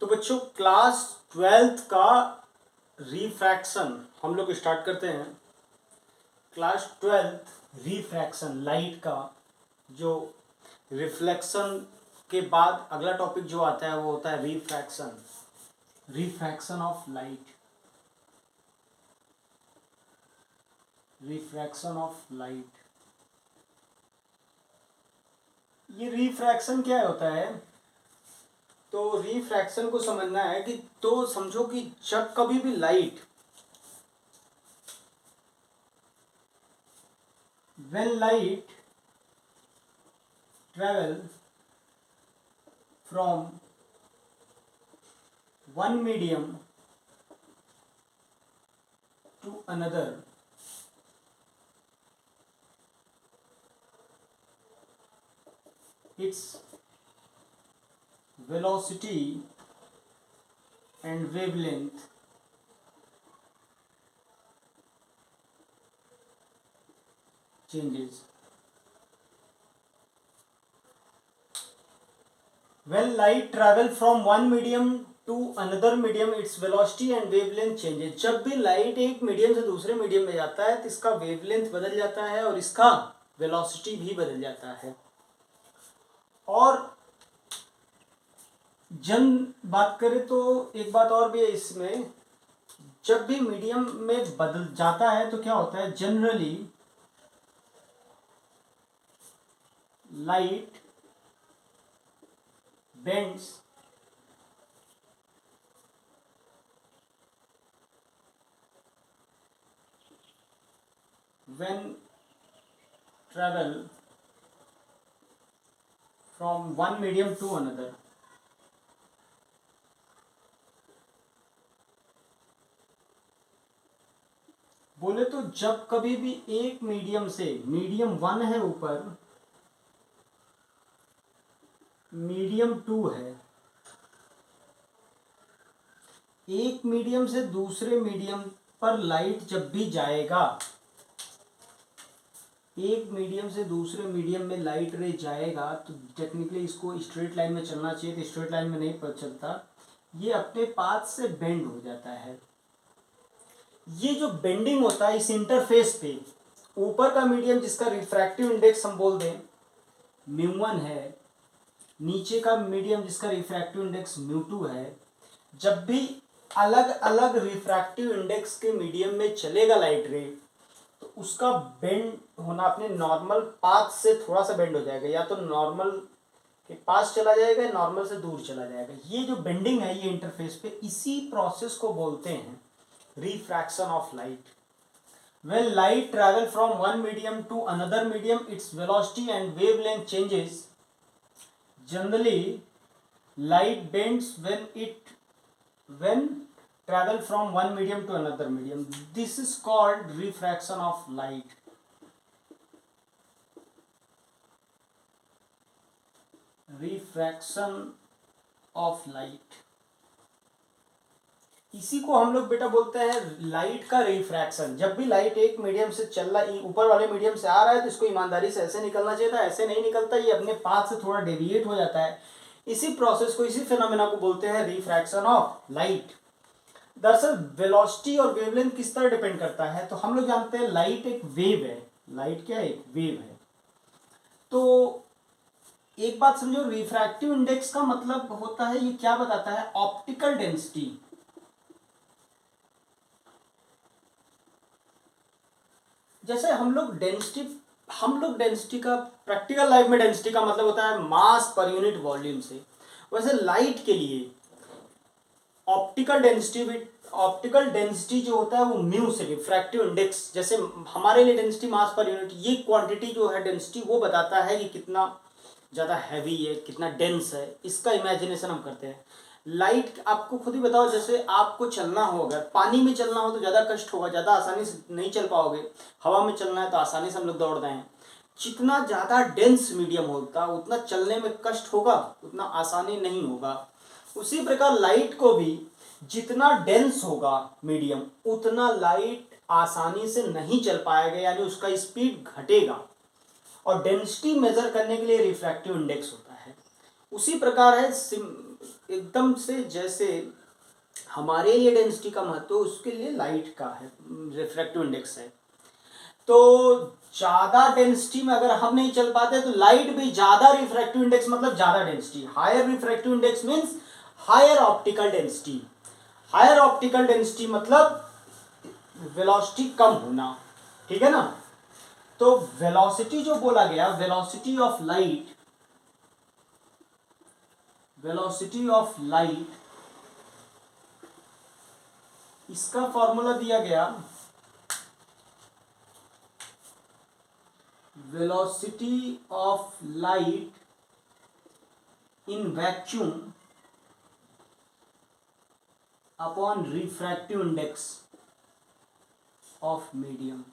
तो बच्चों class 12th का रिफ्रैक्शन हम लोग स्टार्ट करते हैं। क्लास 12th रिफ्रैक्शन लाइट का जो रिफ्लेक्शन के बाद अगला टॉपिक जो आता है वो होता है refraction. Refraction of light, refraction of light. ये रिफ्रैक्शन क्या होता है? तो रिफ्रैक्शन को समझना है कि तो समझो कि जब कभी भी light when light travel from one medium to another, its velocity and wavelength changes. When light travel from one medium to another medium, its velocity and wavelength changes. जब भी लाइट एक मीडियम से दूसरे मीडियम में जाता है तो इसका वेवलेंथ बदल जाता है और इसका वेलोसिटी भी बदल जाता है। और जन बात करें तो एक बात और भी है इसमें, जब भी मीडियम में बदल जाता है तो क्या होता है, generally light bends when travel from one medium to another. बोले तो जब कभी भी एक मीडियम से, मीडियम 1 है ऊपर, मीडियम 2 है, एक मीडियम से दूसरे मीडियम पर लाइट जब भी जाएगा, एक मीडियम से दूसरे मीडियम में लाइट रे जाएगा तो टेक्निकली इसको स्ट्रेट लाइन में चलना चाहिए, तो स्ट्रेट लाइन में नहीं चलता, ये अपने पाथ से बेंड हो जाता है। ये जो बेंडिंग होता है इस इंटरफेस पे, ऊपर का मीडियम जिसका रिफ्रैक्टिव इंडेक्स हम बोल दें μ1 है, नीचे का मीडियम जिसका रिफ्रैक्टिव इंडेक्स μ2 है, जब भी अलग अलग रिफ्रैक्टिव इंडेक्स के मीडियम में चलेगा लाइट रे तो उसका बेंड होना अपने नॉर्मल पाथ से थोड़ा सा बेंड हो जाएगा, या तो नॉर्मल के पास चला जाएगा या नॉर्मल से दूर चला जाएगा। ये जो बेंडिंग है ये इंटरफेस पे, इसी प्रोसेस को बोलते हैं refraction of light. When light travel from one medium to another medium, its velocity and wavelength changes. Generally, light bends when travel from one medium to another medium. This is called refraction of light. Refraction of light. इसी को हम लोग बेटा बोलते हैं light का refraction. जब भी लाइट एक मीडियम से चल रहा, ऊपर वाले मीडियम से आ रहा है तो इसको ईमानदारी से ऐसे निकलना चाहिए था, ऐसे नहीं निकलता, ये अपने पाथ से थोड़ा डेविएट हो जाता है। इसी प्रोसेस को, इसी फिनोमेना को बोलते हैं रिफ्रैक्शन ऑफ लाइट। दरअसल वेलोसिटी और वेवलेंथ किस तरह डिपेंड करता है, तो हम लोग जानते हैं लाइट एक वेव है। लाइट क्या है? एक वेव है। तो एक बात समझो, रिफ्रैक्टिव इंडेक्स का मतलब होता है, ये क्या बताता है, ऑप्टिकल डेंसिटी। जैसे हम लोग डेंसिटी का प्रैक्टिकल लाइफ में डेंसिटी का मतलब होता है मास पर यूनिट वॉल्यूम से, वैसे लाइट के लिए ऑप्टिकल डेंसिटी जो होता है वो म्यू से, रिफ्रैक्टिव इंडेक्स, जैसे हमारे लिए डेंसिटी मास पर यूनिट, ये क्वांटिटी जो है डेंसिटी वो बताता है कि कितना ज़्यादा हैवी है, कितना डेंस है, इसका इमेजिनेशन हम करते हैं। लाइट आपको खुद ही बताओ, जैसे आपको चलना हो, अगर पानी में चलना हो तो ज़्यादा कष्ट होगा, ज़्यादा आसानी से नहीं चल पाओगे। हवा में चलना है तो आसानी से हम लोग दौड़ रहे हैं। जितना ज़्यादा डेंस मीडियम होता उतना चलने में कष्ट होगा, उतना आसानी नहीं होगा। उसी प्रकार लाइट को भी जितना डेंस होगा मीडियम, उतना लाइट आसानी से नहीं चल पाएगा, यानी उसका स्पीड घटेगा। और डेंसिटी मेजर करने के लिए रिफ्रैक्टिव इंडेक्स होता है। उसी प्रकार है एकदम से जैसे हमारे लिए डेंसिटी का महत्व उसके लिए लाइट का है, रिफ्रैक्टिव इंडेक्स है। तो ज्यादा डेंसिटी में अगर हम नहीं चल पाते तो लाइट भी ज्यादा रिफ्रैक्टिव इंडेक्स मतलब ज्यादा density, higher refractive index means higher optical density. Higher optical density मतलब वेलोसिटी कम होना, ठीक है ना। तो वेलोसिटी जो बोला गया, velocity of light, velocity of light, इसका फॉर्मूला दिया गया velocity of light in vacuum upon refractive index of medium.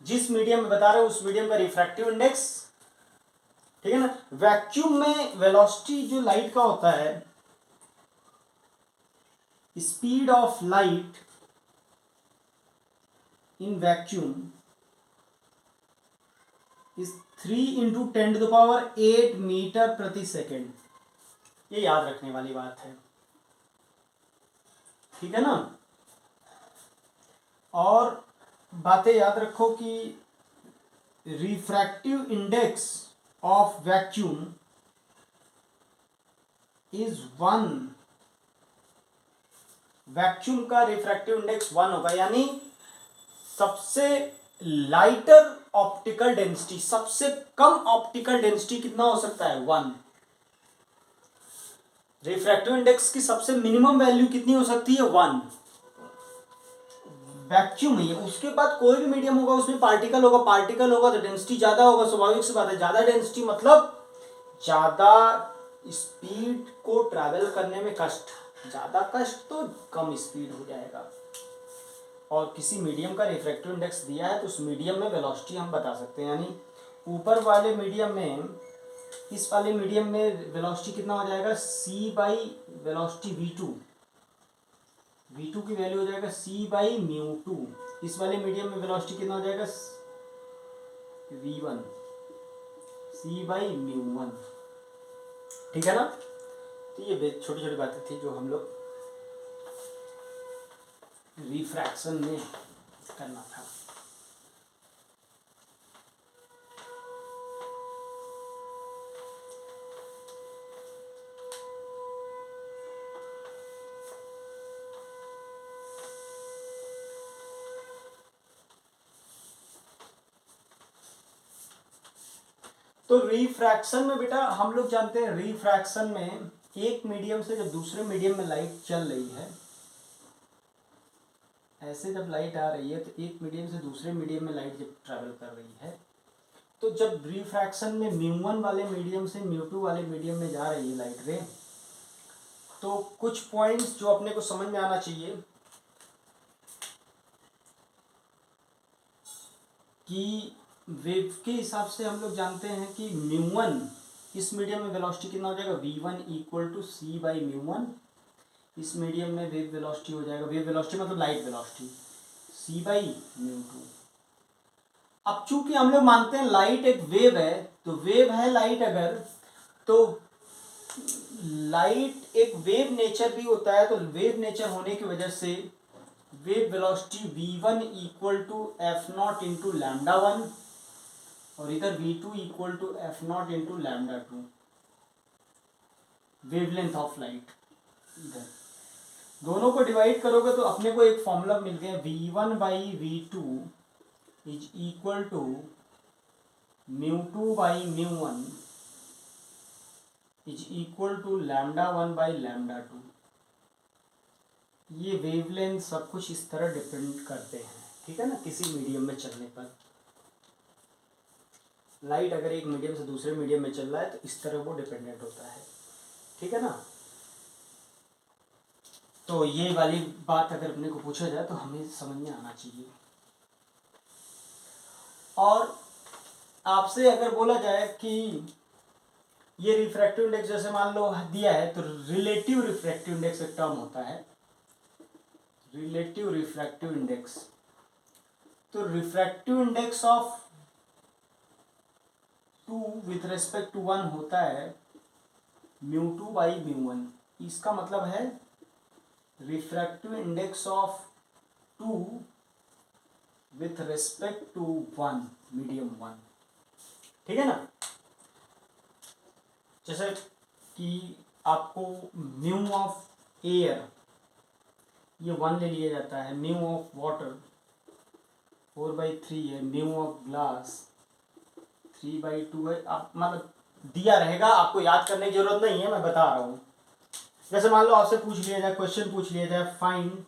जिस मीडियम में बता रहे हो उस मीडियम का रिफ्रैक्टिव इंडेक्स, ठीक है ना। वैक्यूम में वेलोसिटी जो लाइट का होता है, speed of light in vacuum is 3 × 10⁸ metre प्रति सेकेंड। ये याद रखने वाली बात है, ठीक है ना। और बातें याद रखो कि refractive index of vacuum is 1। Vacuum का रिफ्रैक्टिव इंडेक्स 1 होगा, यानी सबसे लाइटर ऑप्टिकल डेंसिटी, सबसे कम ऑप्टिकल डेंसिटी कितना हो सकता है, 1। रिफ्रैक्टिव इंडेक्स की सबसे मिनिमम वैल्यू कितनी हो सकती है, 1। वैक्यूम ही है, उसके बाद कोई भी मीडियम होगा उसमें पार्टिकल होगा, पार्टिकल होगा तो डेंसिटी ज्यादा होगा, स्वाभाविक सी बात है। ज्यादा डेंसिटी मतलब ज्यादा स्पीड को ट्रैवल करने में कष्ट, ज्यादा कष्ट तो कम स्पीड हो जाएगा। और किसी मीडियम का रिफ्रैक्टिव इंडेक्स दिया है तो उस मीडियम में वेलोसिटी हम बता सकते हैं, यानी ऊपर वाले मीडियम में, इस वाले मीडियम में वेलोसिटी कितना हो जाएगा, c by velocity v2, v2 की वैल्यू हो जाएगा c बाई μ2। इस वाले मीडियम में वेलोसिटी कितना हो जाएगा, v1, c बाई μ1, ठीक है ना। तो ये छोटी छोटी बातें थी जो हम लोग रिफ्रैक्शन में करना था। तो रिफ्रैक्शन में बेटा हम लोग जानते हैं, रिफ्रैक्शन में एक मीडियम से जब दूसरे मीडियम में लाइट चल रही है, ऐसे जब लाइट आ रही है तो एक मीडियम से दूसरे मीडियम में लाइट जब ट्रैवल कर रही है, तो जब रिफ्रैक्शन में μ1 वाले मीडियम से μ2 वाले मीडियम में जा रही है लाइट रे, तो कुछ पॉइंट्स जो अपने को समझ में आना चाहिए कि वेव के हिसाब से हम लोग जानते हैं कि μ1 इस मीडियम में वेलोसिटी कितना हो जाएगा, v1 = c बाई μ1। इस मीडियम में वेव वेलोसिटी हो जाएगा, वेव वेलोसिटी मतलब लाइट वेलोसिटी, c बाई μ2। अब चूंकि हम लोग मानते हैं लाइट एक वेव है, तो वेव है लाइट अगर, तो लाइट एक वेव नेचर भी होता है, तो वेव नेचर होने की वजह से wave velocity v1 = f0 into λ1 और इधर v2 = f0 into λ2, wavelength of light. इधर दोनों को डिवाइड करोगे तो अपने को एक फॉर्मूला मिल गया, v1 by v2 is equal to μ2 by μ1 is equal to λ1 by λ2। ये वेवलेंथ सब कुछ इस तरह डिपेंड करते हैं, ठीक है ना। किसी मीडियम में चलने पर लाइट अगर एक मीडियम से दूसरे मीडियम में चल रहा है तो इस तरह वो डिपेंडेंट होता है, ठीक है ना। तो ये वाली बात अगर अपने को पूछा जाए तो हमें समझ में आना चाहिए। और आपसे अगर बोला जाए कि ये रिफ्रैक्टिव इंडेक्स जैसे मान लो दिया है, तो रिलेटिव रिफ्रैक्टिव इंडेक्स एक टर्म होता है, रिलेटिव रिफ्रैक्टिव इंडेक्स। तो refractive index of 2 with respect to 1 होता है μ2 बाई μ1। इसका मतलब है refractive index of 2 with respect to 1, medium 1। ठीक है ना। जैसे कि आपको म्यू ऑफ एयर ये 1 ले लिया जाता है, म्यू ऑफ वाटर 4/3 है, म्यू ऑफ ग्लास 3/2 है। आप मतलब दिया रहेगा, आपको याद करने की जरूरत नहीं है, मैं बता रहा हूँ। जैसे मान लो आपसे पूछ लिया जाए, क्वेश्चन पूछ लिया जाए, फाइंड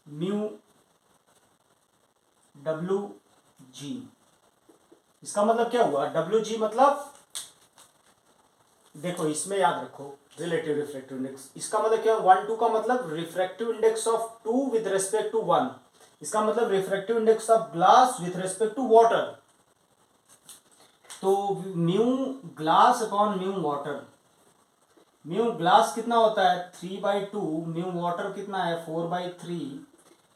म्यू डब्ल्यू जी। इसका मतलब क्या हुआ, डब्ल्यू जी मतलब देखो इसमें याद रखो रिलेटिव रिफ्रैक्टिव इंडेक्स। इसका मतलब क्या, 1 2 का मतलब refractive index of 2 with respect to 1। इसका मतलब refractive index of glass with respect to water. तो mu glass upon mu water, mu glass कितना होता है 3/2, म्यू वाटर कितना है 4/3।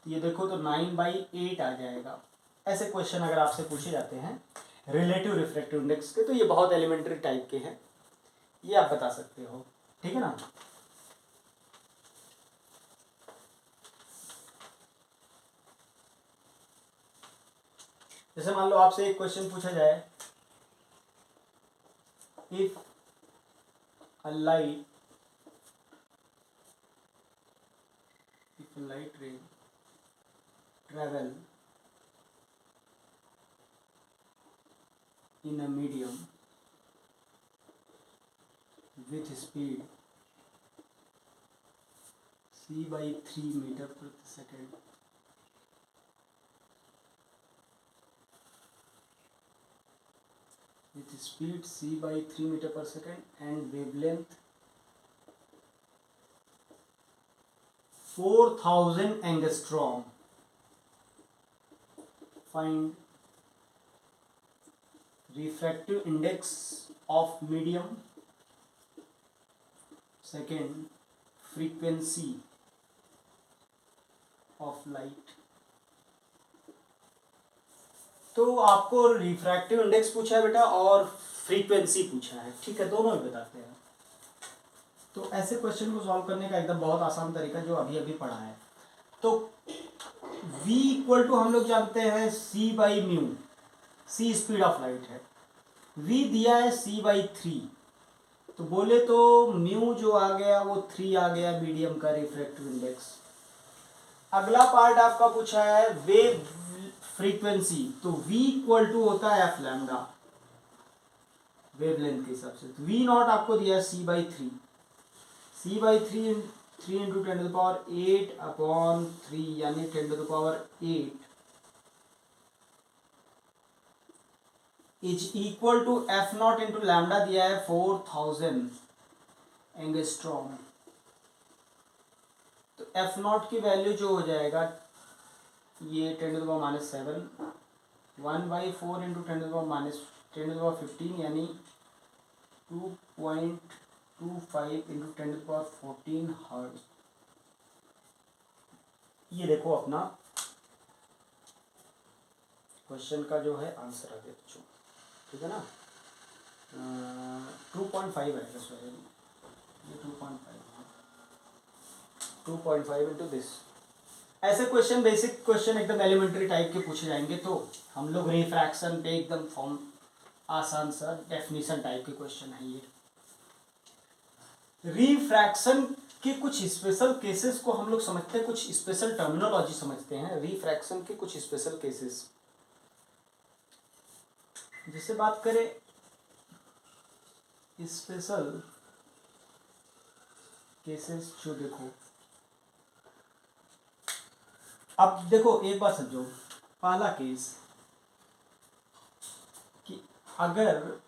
तो ये देखो तो 9/8 आ जाएगा। ऐसे क्वेश्चन अगर आपसे पूछे जाते हैं रिलेटिव रिफ्रैक्टिव इंडेक्स के, तो ये बहुत एलिमेंट्री टाइप के हैं, ये आप बता सकते हो। ठीक है ना। जैसे मान लो आपसे एक क्वेश्चन पूछा जाए, if a light ray travel in a medium with speed c/3 meter per second, with speed c/3 meter per second and wavelength 4000 angstrom, find refractive index of medium, second frequency of light। तो आपको refractive index पूछा है बेटा और frequency पूछा है, ठीक है, दोनों ही बताते हैं। तो ऐसे क्वेश्चन को सॉल्व करने का एकदम बहुत आसान तरीका जो अभी अभी पढ़ा है। तो v इक्वल टू हम लोग जानते हैं c/μ, c speed of light है, v दिया है c/3, तो बोले तो म्यू जो आ गया वो 3 आ गया मीडियम का रिफ्रैक्टिव इंडेक्स। अगला पार्ट आपका पूछा है वेव फ्रीक्वेंसी, तो v इक्वल टू होता है एफ लैम्डा वेवलेंथ के हिसाब से। तो v नॉट आपको दिया है c/3, c/3 3 इंटू 10⁸ अपॉन 3 यानी 10⁸ is equal to F not into lambda दिया है 4000 एंगस्ट्रॉम। तो एफ नॉट की वैल्यू जो हो जाएगा ये 10⁻⁻7 1/4 इंटू 10⁻⁻10⁻15 यानी 2.25 इंटू 10⁻14 हर्ट्ज। ये देखो अपना क्वेश्चन का जो है आंसर आ गया बच्चों, ठीक है ना। 2.5 है सॉरी, ये 2.5 इंटू दिस। ऐसे क्वेश्चन बेसिक क्वेश्चन एकदम एलिमेंट्री टाइप के पूछे जाएंगे, तो हम लोग रिफ्रैक्शन पे एकदम फॉर्म आसान सा डेफिनेशन टाइप के क्वेश्चन है ये। रिफ्रैक्शन के कुछ स्पेशल केसेस को हम लोग समझते हैं, कुछ स्पेशल टर्मिनोलॉजी समझते हैं रिफ्रैक्शन के कुछ स्पेशल केसेस। जैसे बात करें स्पेशल केसेस, जो देखो अब देखो एक बात समझो, पहला केस कि अगर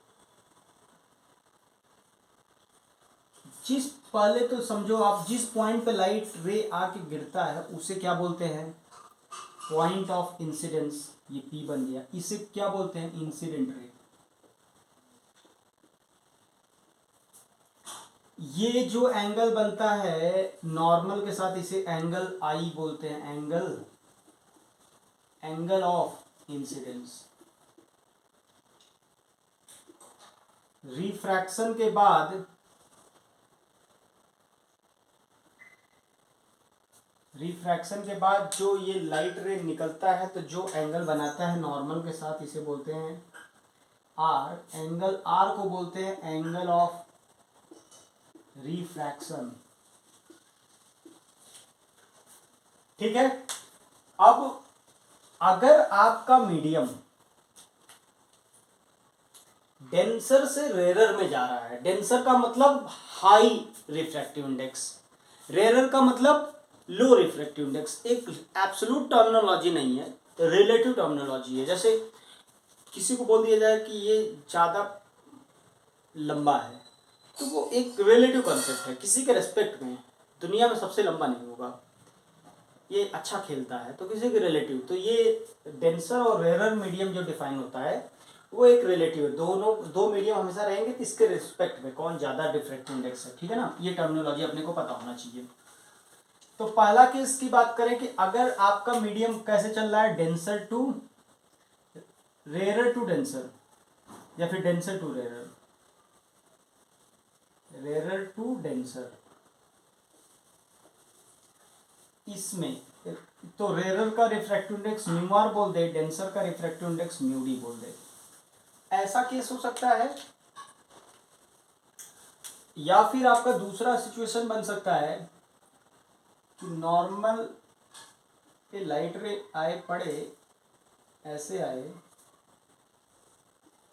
जिस पहले तो समझो आप जिस पॉइंट पे लाइट रे आके गिरता है उसे क्या बोलते हैं, पॉइंट ऑफ इंसिडेंस, ये P बन गया, इसे क्या बोलते हैं, इंसिडेंट रे। ये जो एंगल बनता है नॉर्मल के साथ इसे एंगल आई बोलते हैं, एंगल ऑफ इंसिडेंस। रिफ्रैक्शन के बाद रिफ्रैक्शन के बाद जो ये लाइट रे निकलता है तो जो एंगल बनाता है नॉर्मल के साथ, इसे बोलते हैं आर। एंगल आर को बोलते हैं एंगल ऑफ रिफ्रैक्शन। ठीक है। अब अगर आपका मीडियम डेंसर से रेरर में जा रहा है, डेंसर का मतलब हाई रिफ्रैक्टिव इंडेक्स, रेरर का मतलब लो रिफ्रैक्टिव इंडेक्स। एक एब्सोल्यूट टर्मिनोलॉजी नहीं है, रिलेटिव टर्मिनोलॉजी है। जैसे किसी को बोल दिया जाए कि ये ज़्यादा लंबा है, तो वो एक रिलेटिव कॉन्सेप्ट है, किसी के रेस्पेक्ट में। दुनिया में सबसे लंबा नहीं होगा, ये अच्छा खेलता है, तो किसी के रिलेटिव। तो ये डेंसर और रेरर मीडियम जो डिफाइन होता है वो एक रिलेटिव है। दोनों दो मीडियम हमेशा रहेंगे तो इसके रिस्पेक्ट में कौन ज़्यादा डिफ्रैक्टिव इंडेक्स है। ठीक है ना, ये टर्मिनोलॉजी अपने को पता होना चाहिए। तो पहला केस की बात करें कि अगर आपका मीडियम कैसे चल रहा है, denser to rarer to denser, या फिर denser to rarer, rarer to denser, इसमें तो रेरर का रिफ्रैक्टिव इंडेक्स म्यू आर बोल दे, डेंसर का रिफ्रैक्टिव इंडेक्स म्यू डी बोल दे। ऐसा केस हो सकता है। या फिर आपका दूसरा सिचुएशन बन सकता है कि नॉर्मल पे लाइट रे आए, पड़े, ऐसे आए,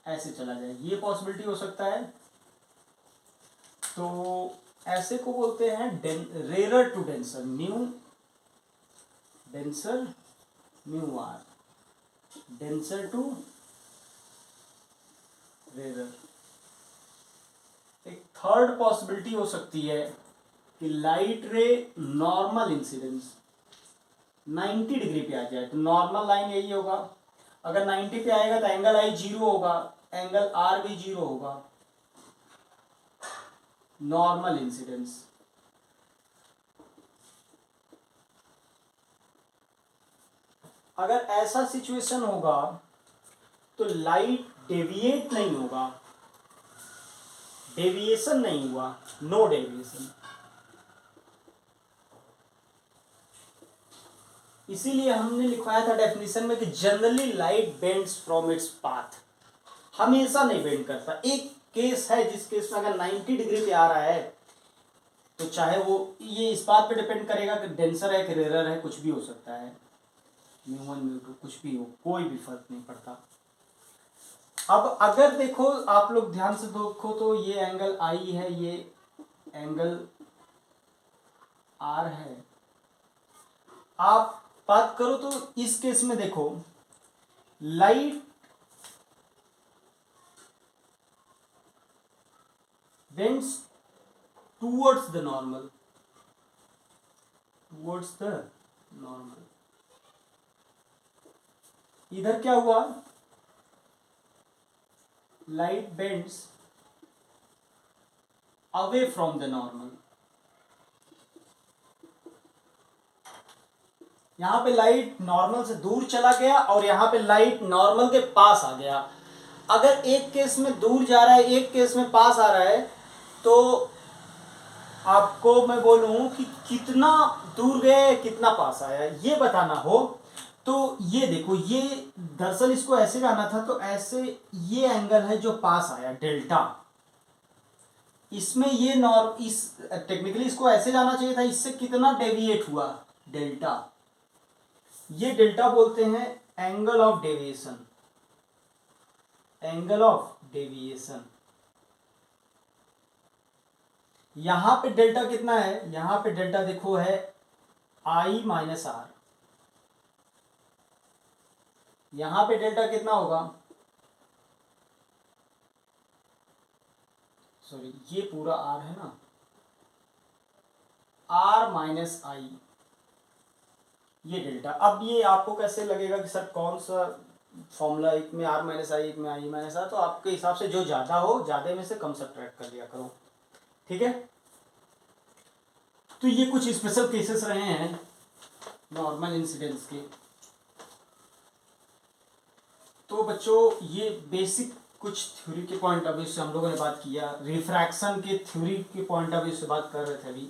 ऐसे चला जाए, ये पॉसिबिलिटी हो सकता है। तो ऐसे को बोलते हैं rarer to denser, mu denser mu R, denser to rarer. एक थर्ड पॉसिबिलिटी हो सकती है कि लाइट रे नॉर्मल इंसिडेंस 90 डिग्री पे आ जाए, तो नॉर्मल लाइन यही होगा। अगर 90 पे आएगा तो एंगल आई 0 होगा, एंगल आर भी 0 होगा, नॉर्मल इंसिडेंस। अगर ऐसा सिचुएशन होगा तो लाइट डेविएट नहीं होगा, डेविएशन नहीं हुआ, नो डेविएशन। इसीलिए हमने लिखवाया था डेफिनेशन में कि generally light bends from its path, हमेशा नहीं बेंड करता। एक केस है जिस केस में अगर 90 डिग्री पे आ रहा है तो चाहे वो, ये इस बात पे डिपेंड करेगा कि डेंसर है कि रेरर है, कुछ भी हो सकता है, म्यू वन म्यू टू कुछ भी हो, कोई भी फर्क नहीं पड़ता। अब अगर देखो, आप लोग ध्यान से देखो तो ये एंगल आई है, ये एंगल आर है। आप बात करो तो इस केस में देखो, light bends towards the normal, towards the normal. इधर क्या हुआ, light bends away from the normal. यहां पे लाइट नॉर्मल से दूर चला गया और यहां पे लाइट नॉर्मल के पास आ गया। अगर एक केस में दूर जा रहा है, एक केस में पास आ रहा है, तो आपको मैं बोलूं कि कितना दूर गए कितना पास आया ये बताना हो तो ये देखो, ये दरअसल इसको ऐसे जाना था, तो ऐसे ये एंगल है जो पास आया डेल्टा, इसमें ये इस टेक्निकली इसको ऐसे जाना चाहिए था, इससे कितना डेविएट हुआ डेल्टा, ये डेल्टा बोलते हैं angle of deviation, angle of deviation. यहां पे डेल्टा कितना है, यहां पे डेल्टा देखो है आई माइनस आर, यहां पे डेल्टा कितना होगा, सॉरी ये पूरा आर है ना, आर माइनस आई, ये डेल्टा। अब ये आपको कैसे लगेगा कि सर कौन सा फॉर्मूला, एक में आर माइनस आई, एक में आई माइनस आर, तो आपके हिसाब से जो ज्यादा हो ज्यादा में से कम सब्ट्रैक्ट कर लिया करो। ठीक है, तो ये कुछ स्पेशल केसेस रहे हैं नॉर्मल इंसिडेंस के। तो बच्चों ये बेसिक कुछ थ्योरी के पॉइंट ऑफ व्यू से हम लोगों ने बात किया, रिफ्रैक्शन के थ्योरी के पॉइंट ऑफ व्यू से बात कर रहे थे अभी।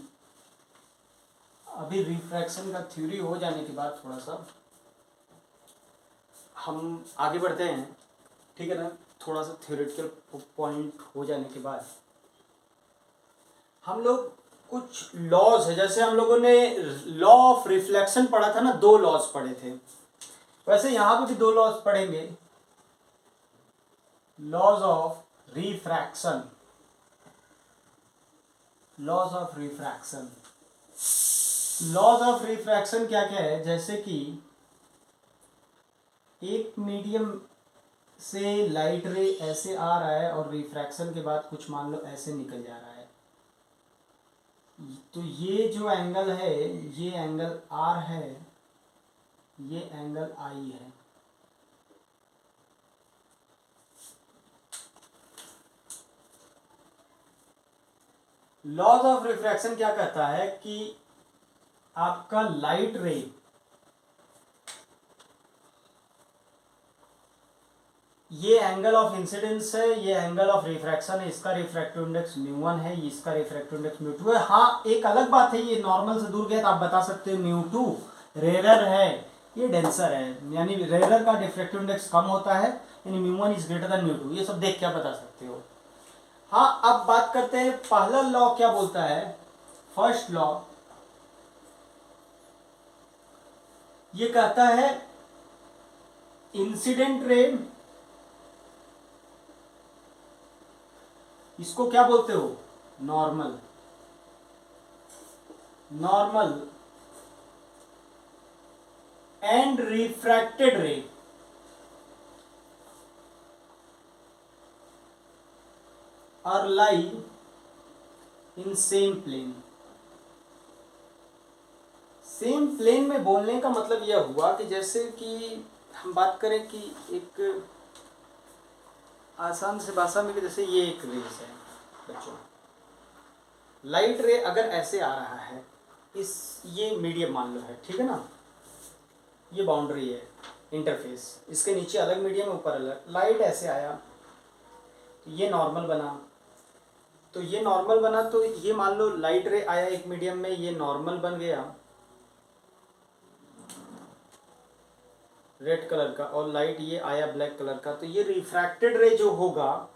अभी रिफ्रैक्शन का थ्योरी हो जाने के बाद थोड़ा सा हम आगे बढ़ते हैं, ठीक है ना। थोड़ा सा थ्योरेटिकल पॉइंट हो जाने के बाद हम लोग कुछ लॉज है, जैसे हम लोगों ने लॉ ऑफ रिफ्लेक्शन पढ़ा था ना, 2 लॉज पढ़े थे, वैसे यहां पे भी 2 लॉज पढ़ेंगे, laws of refraction. Laws of refraction, laws of refraction क्या क्या है, जैसे कि एक मीडियम से लाइट रे ऐसे आ रहा है और रिफ्रैक्शन के बाद कुछ मान लो ऐसे निकल जा रहा है, तो ये जो एंगल है ये एंगल आर है, ये एंगल आई है। लॉज ऑफ रिफ्रैक्शन क्या कहता है कि आपका लाइट रे ये एंगल ऑफ इंसिडेंस है, ये एंगल ऑफ रिफ्रैक्शन है, इसका रिफ्रैक्टिव इंडेक्स μ1 है, इसका रिफ्रैक्टिव इंडेक्स μ2 है। हाँ एक अलग बात है, ये नॉर्मल से दूर गया तो आप बता सकते हो μ2 रेरर है, ये डेंसर है, यानी रेरर का रिफ्रैक्टिव इंडेक्स कम होता है, यानी μ1 इज ग्रेटर देन μ2, ये सब देख क्या बता सकते हो। हाँ अब बात करते हैं पहला लॉ क्या बोलता है। फर्स्ट लॉ ये कहता है इंसिडेंट रे, इसको क्या बोलते हो, normal, normal and refracted ray are lie in same plane. Same plane में बोलने का मतलब यह हुआ कि जैसे कि हम बात करें कि एक आसान से भाषा में कि जैसे ये एक रेस है बच्चों, लाइट रे अगर ऐसे आ रहा है, इस ये मीडियम मान लो है, ठीक है ना, ये बाउंड्री है इंटरफेस, इसके नीचे अलग मीडियम ऊपर अलग, लाइट ऐसे आया तो ये नॉर्मल बना, तो ये नॉर्मल बना, तो ये मान लो लाइट रे आया एक मीडियम में, ये नॉर्मल बन गया रेड कलर का, और लाइट ये आया ब्लैक कलर का, तो ये रिफ्रैक्टेड रे जो होगा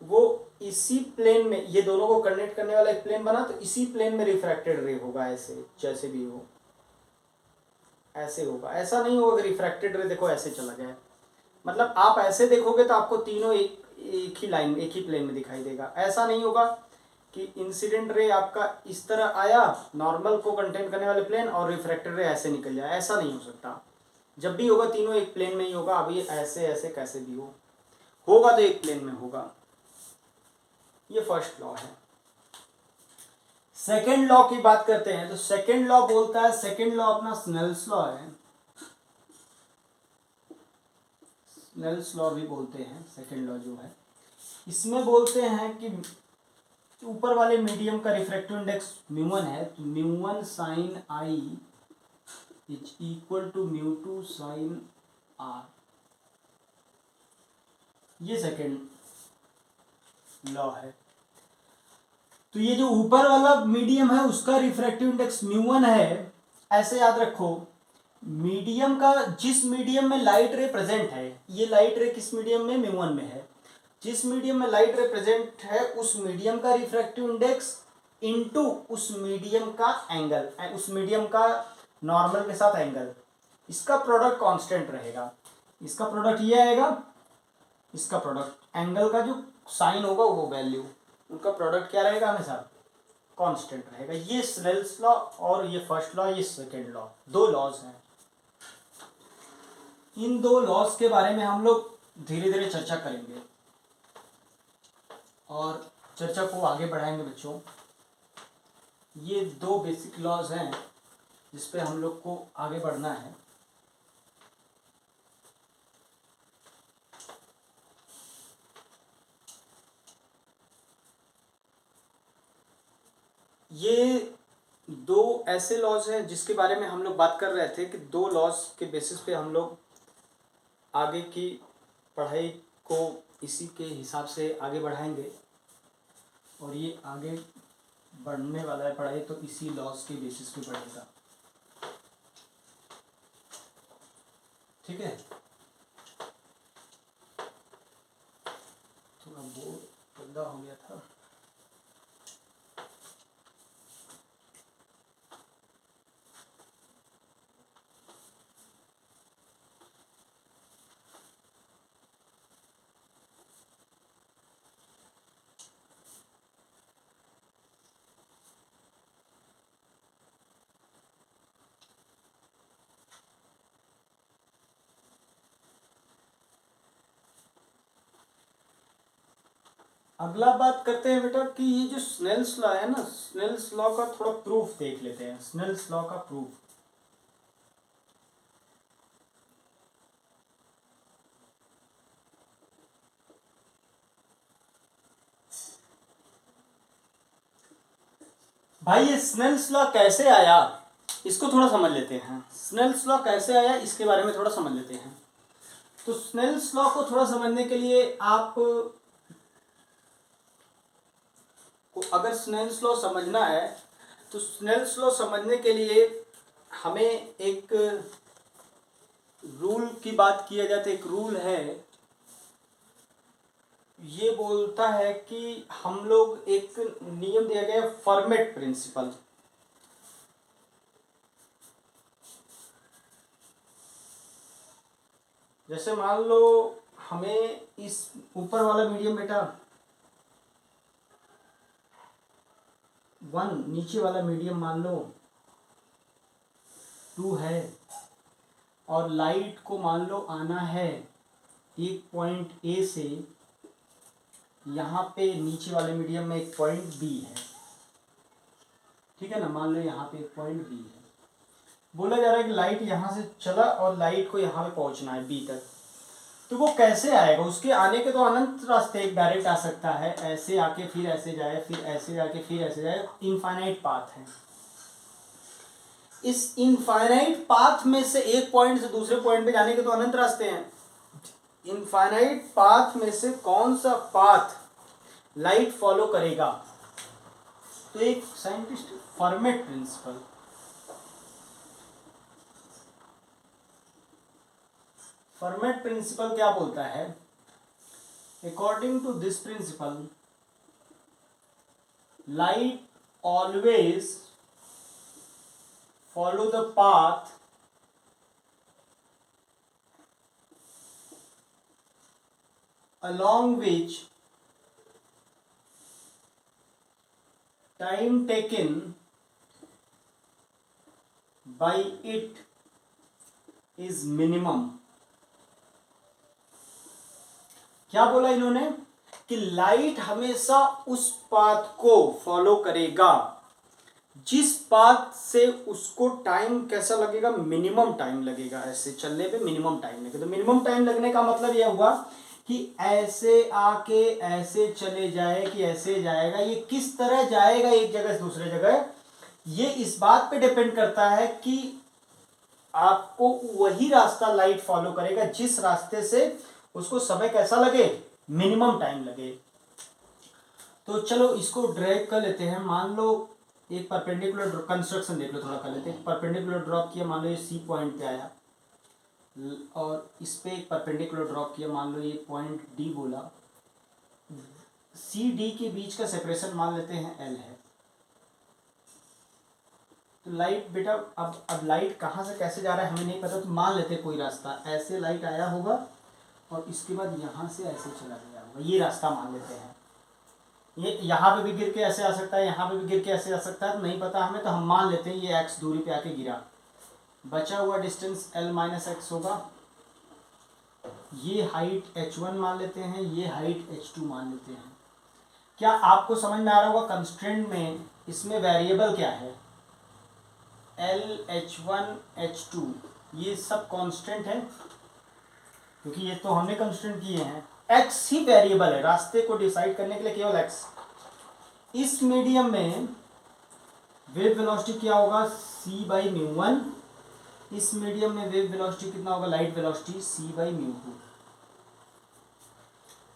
वो इसी प्लेन में, ये दोनों को कनेक्ट करने वाला एक प्लेन बना, तो इसी प्लेन में रिफ्रैक्टेड रे होगा, ऐसे जैसे भी हो ऐसे होगा। ऐसा नहीं होगा रिफ्रैक्टेड रे देखो ऐसे चला जाए, मतलब आप ऐसे देखोगे तो आपको तीनों एक ही लाइन एक ही प्लेन में दिखाई देगा। ऐसा नहीं होगा कि इंसिडेंट रे आपका इस तरह आया नॉर्मल को कंटेन करने वाले प्लेन और रिफ्रैक्टेड रे ऐसे निकल जाए, ऐसा नहीं हो सकता। जब भी होगा तीनों एक प्लेन में ही होगा। अब ये ऐसे ऐसे कैसे भी होगा तो एक प्लेन में होगा। ये फर्स्ट लॉ है। सेकेंड लॉ की बात करते हैं तो सेकेंड लॉ बोलता है, सेकेंड लॉ अपना स्नेल्स लॉ है, स्नेल्स लॉ भी बोलते हैं। सेकेंड लॉ जो है इसमें बोलते हैं कि ऊपर वाले मीडियम का रिफ्रैक्टिव इंडेक्स μ1 है, तो μ1 sine I is equal to μ2 sine R, ये सेकेंड लॉ है। तो ये जो ऊपर वाला मीडियम है उसका रिफ्रैक्टिव इंडेक्स μ1 है, ऐसे याद रखो। मीडियम का, जिस मीडियम में लाइट रे प्रेजेंट है, ये लाइट रे किस मीडियम में, μ1 में है, जिस मीडियम में लाइट रे प्रेजेंट है उस मीडियम का रिफ्रैक्टिव इंडेक्स इनटू उस मीडियम का एंगल, उस मीडियम का नॉर्मल के साथ एंगल, इसका प्रोडक्ट कांस्टेंट रहेगा। इसका प्रोडक्ट ये आएगा, इसका प्रोडक्ट एंगल का जो साइन होगा वो वैल्यू, उनका प्रोडक्ट क्या रहेगा, हमेशा कांस्टेंट रहेगा। ये स्नेल्स लॉ और ये फर्स्ट लॉ, ये सेकेंड लॉ, 2 लॉज हैं। इन 2 लॉज के बारे में हम लोग धीरे धीरे चर्चा करेंगे और चर्चा को आगे बढ़ाएंगे बच्चों। ये 2 बेसिक लॉज हैं जिस पे हम लोग को आगे बढ़ना है। ये 2 ऐसे लॉज हैं जिसके बारे में हम लोग बात कर रहे थे कि 2 लॉज के बेसिस पे हम लोग आगे की पढ़ाई को इसी के हिसाब से आगे बढ़ाएंगे और ये आगे बढ़ने वाला है पढ़ाई तो इसी लॉस के बेसिस पे बढ़ेगा। ठीक है, थोड़ा बोर्ड गंदा हो गया था। अगला बात करते हैं बेटा कि ये जो स्नेल्स लॉ है ना, स्नेल्स लॉ का थोड़ा प्रूफ देख लेते हैं। स्नेल्स लॉ का प्रूफ, भाई ये स्नेल्स लॉ कैसे आया इसको थोड़ा समझ लेते हैं। स्नेल्स लॉ कैसे आया इसके बारे में थोड़ा समझ लेते हैं। तो स्नेल्स लॉ को थोड़ा समझने के लिए आप को अगर स्नेल्स लॉ समझना है तो स्नेल्स लॉ समझने के लिए हमें एक रूल की बात किया जाती है। एक रूल है, ये बोलता है कि हम लोग एक नियम दिया गया है फॉर्मेट प्रिंसिपल। जैसे मान लो हमें इस ऊपर वाला मीडियम बेटा 1, नीचे वाला मीडियम मान लो 2 है, और लाइट को मान लो आना है एक पॉइंट ए से यहाँ पे नीचे वाले मीडियम में एक पॉइंट बी है। ठीक है ना, मान लो यहाँ पे एक पॉइंट बी है। बोला जा रहा है कि लाइट यहाँ से चला और लाइट को यहाँ पे पहुँचना है बी तक। तो वो कैसे आएगा? उसके आने के तो अनंत रास्ते, एक डायरेक्ट आ सकता है, ऐसे आके फिर ऐसे जाए, फिर ऐसे जाके फिर ऐसे जाए, इनफाइनाइट पाथ है। इस इनफाइनाइट पाथ में से एक पॉइंट से दूसरे पॉइंट पे जाने के तो अनंत रास्ते हैं। इनफाइनाइट पाथ में से कौन सा पाथ लाइट फॉलो करेगा? तो एक scientist Fermat principle, Fermat principle क्या बोलता है? According to this principle light always follow the path along which time taken by it is minimum। क्या बोला इन्होंने? कि लाइट हमेशा उस पाथ को फॉलो करेगा जिस पाथ से उसको टाइम कैसा लगेगा, मिनिमम टाइम लगेगा। ऐसे चलने पे मिनिमम टाइम लगेगा। तो मिनिमम टाइम लगने का मतलब यह हुआ कि ऐसे आके ऐसे चले जाए कि ऐसे जाएगा। ये किस तरह जाएगा एक जगह से दूसरे जगह, ये इस बात पे डिपेंड करता है कि आपको वही रास्ता लाइट फॉलो करेगा जिस रास्ते से उसको समय कैसा लगे, मिनिमम टाइम लगे। तो चलो इसको ड्राइव कर लेते हैं। मान लो एक परपेंडिकुलर कंस्ट्रक्शन देख लो, थोड़ा कर लेते हैं। परपेंडिकुलर ड्रॉप किया, मान लो ये सी पॉइंट पे आया और इस पे एक परपेंडिकुलर ड्रॉप किया, मान लो ये पॉइंट डी बोला। सी डी के बीच का सेपरेशन मान लेते हैं एल है। तो लाइट बेटा अब लाइट कहाँ से कैसे जा रहा है हमें नहीं पता, तो मान लेते हैं कोई रास्ता ऐसे लाइट आया होगा और इसके बाद यहाँ से ऐसे चला गया होगा, ये रास्ता मान लेते हैं। ये यहाँ पे भी गिर के ऐसे आ सकता है, यहाँ पे भी गिर के ऐसे आ सकता है, तो नहीं पता हमें, तो हम मान लेते हैं ये x दूरी पे आके गिरा। बचा हुआ डिस्टेंस l माइनस एक्स होगा। ये हाइट h1 मान लेते हैं, ये हाइट h2 मान लेते हैं। क्या आपको समझ में आ रहा होगा? कंस्ट्रेंट में इसमें वेरिएबल क्या है? l, h1, h2 ये सब कांस्टेंट है, क्योंकि ये तो हमने कंस्टेंट किए हैं। x ही वेरिएबल है, रास्ते को डिसाइड करने के लिए केवल x। इस मीडियम में वेव वेलोसिटी क्या होगा? c by mu one. इस मीडियम में वेव वेलोसिटी कितना होगा? Light velocity c by mu to.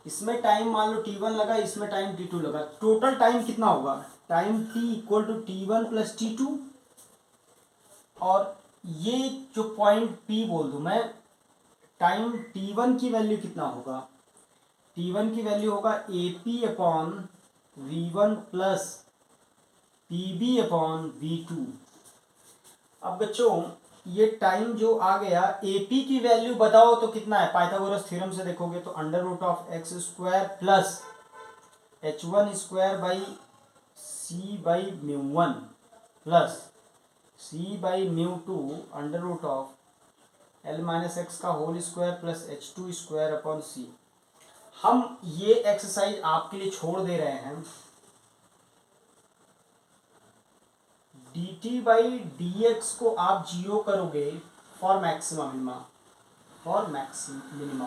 इसमें टाइम मान लो t1 लगा, इसमें टाइम t2 लगा, टोटल टाइम कितना होगा? Time t equal to t1 plus t2, और ये जो पॉइंट P बोल दूं मैं, टाइम t1 की वैल्यू कितना होगा, t1 की वैल्यू होगा AP upon v1 plus PB upon v2। अब बच्चों ये टाइम जो आ गया, AP की वैल्यू बताओ तो कितना है, पाइथागोरस थ्योरम से देखोगे तो under root of X square plus h1 square by c by mu one plus c by mu two under root of l minus X का whole square plus h2 square upon c। हम ये exercise आपके लिए छोड़ दे रहे हैं। dt by dx को आप जीरो करोगे for maximum minima, for maximum minima.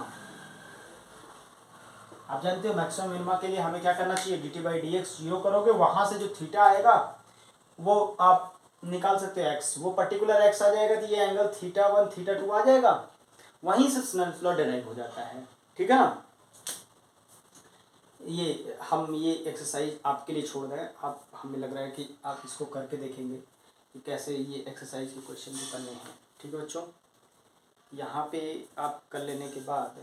आप जानते हो मैक्सिमम मिनिमा के लिए हमें क्या करना चाहिए, dt बाई dx जीरो करोगे, वहां से जो थीटा आएगा वो आप निकाल सकते हो x, वो पर्टिकुलर x आ जाएगा तो ये एंगल θ1 θ2 आ जाएगा, वहीं से स्नेल्स लॉ डिराइव हो जाता है। ठीक है ना, ये हम ये एक्सरसाइज आपके लिए छोड़ रहे हैं। आप, हमें लग रहा है कि आप इसको करके देखेंगे कि कैसे ये एक्सरसाइज के क्वेश्चन को करने हैं। ठीक है बच्चों, यहाँ पे आप कर लेने के बाद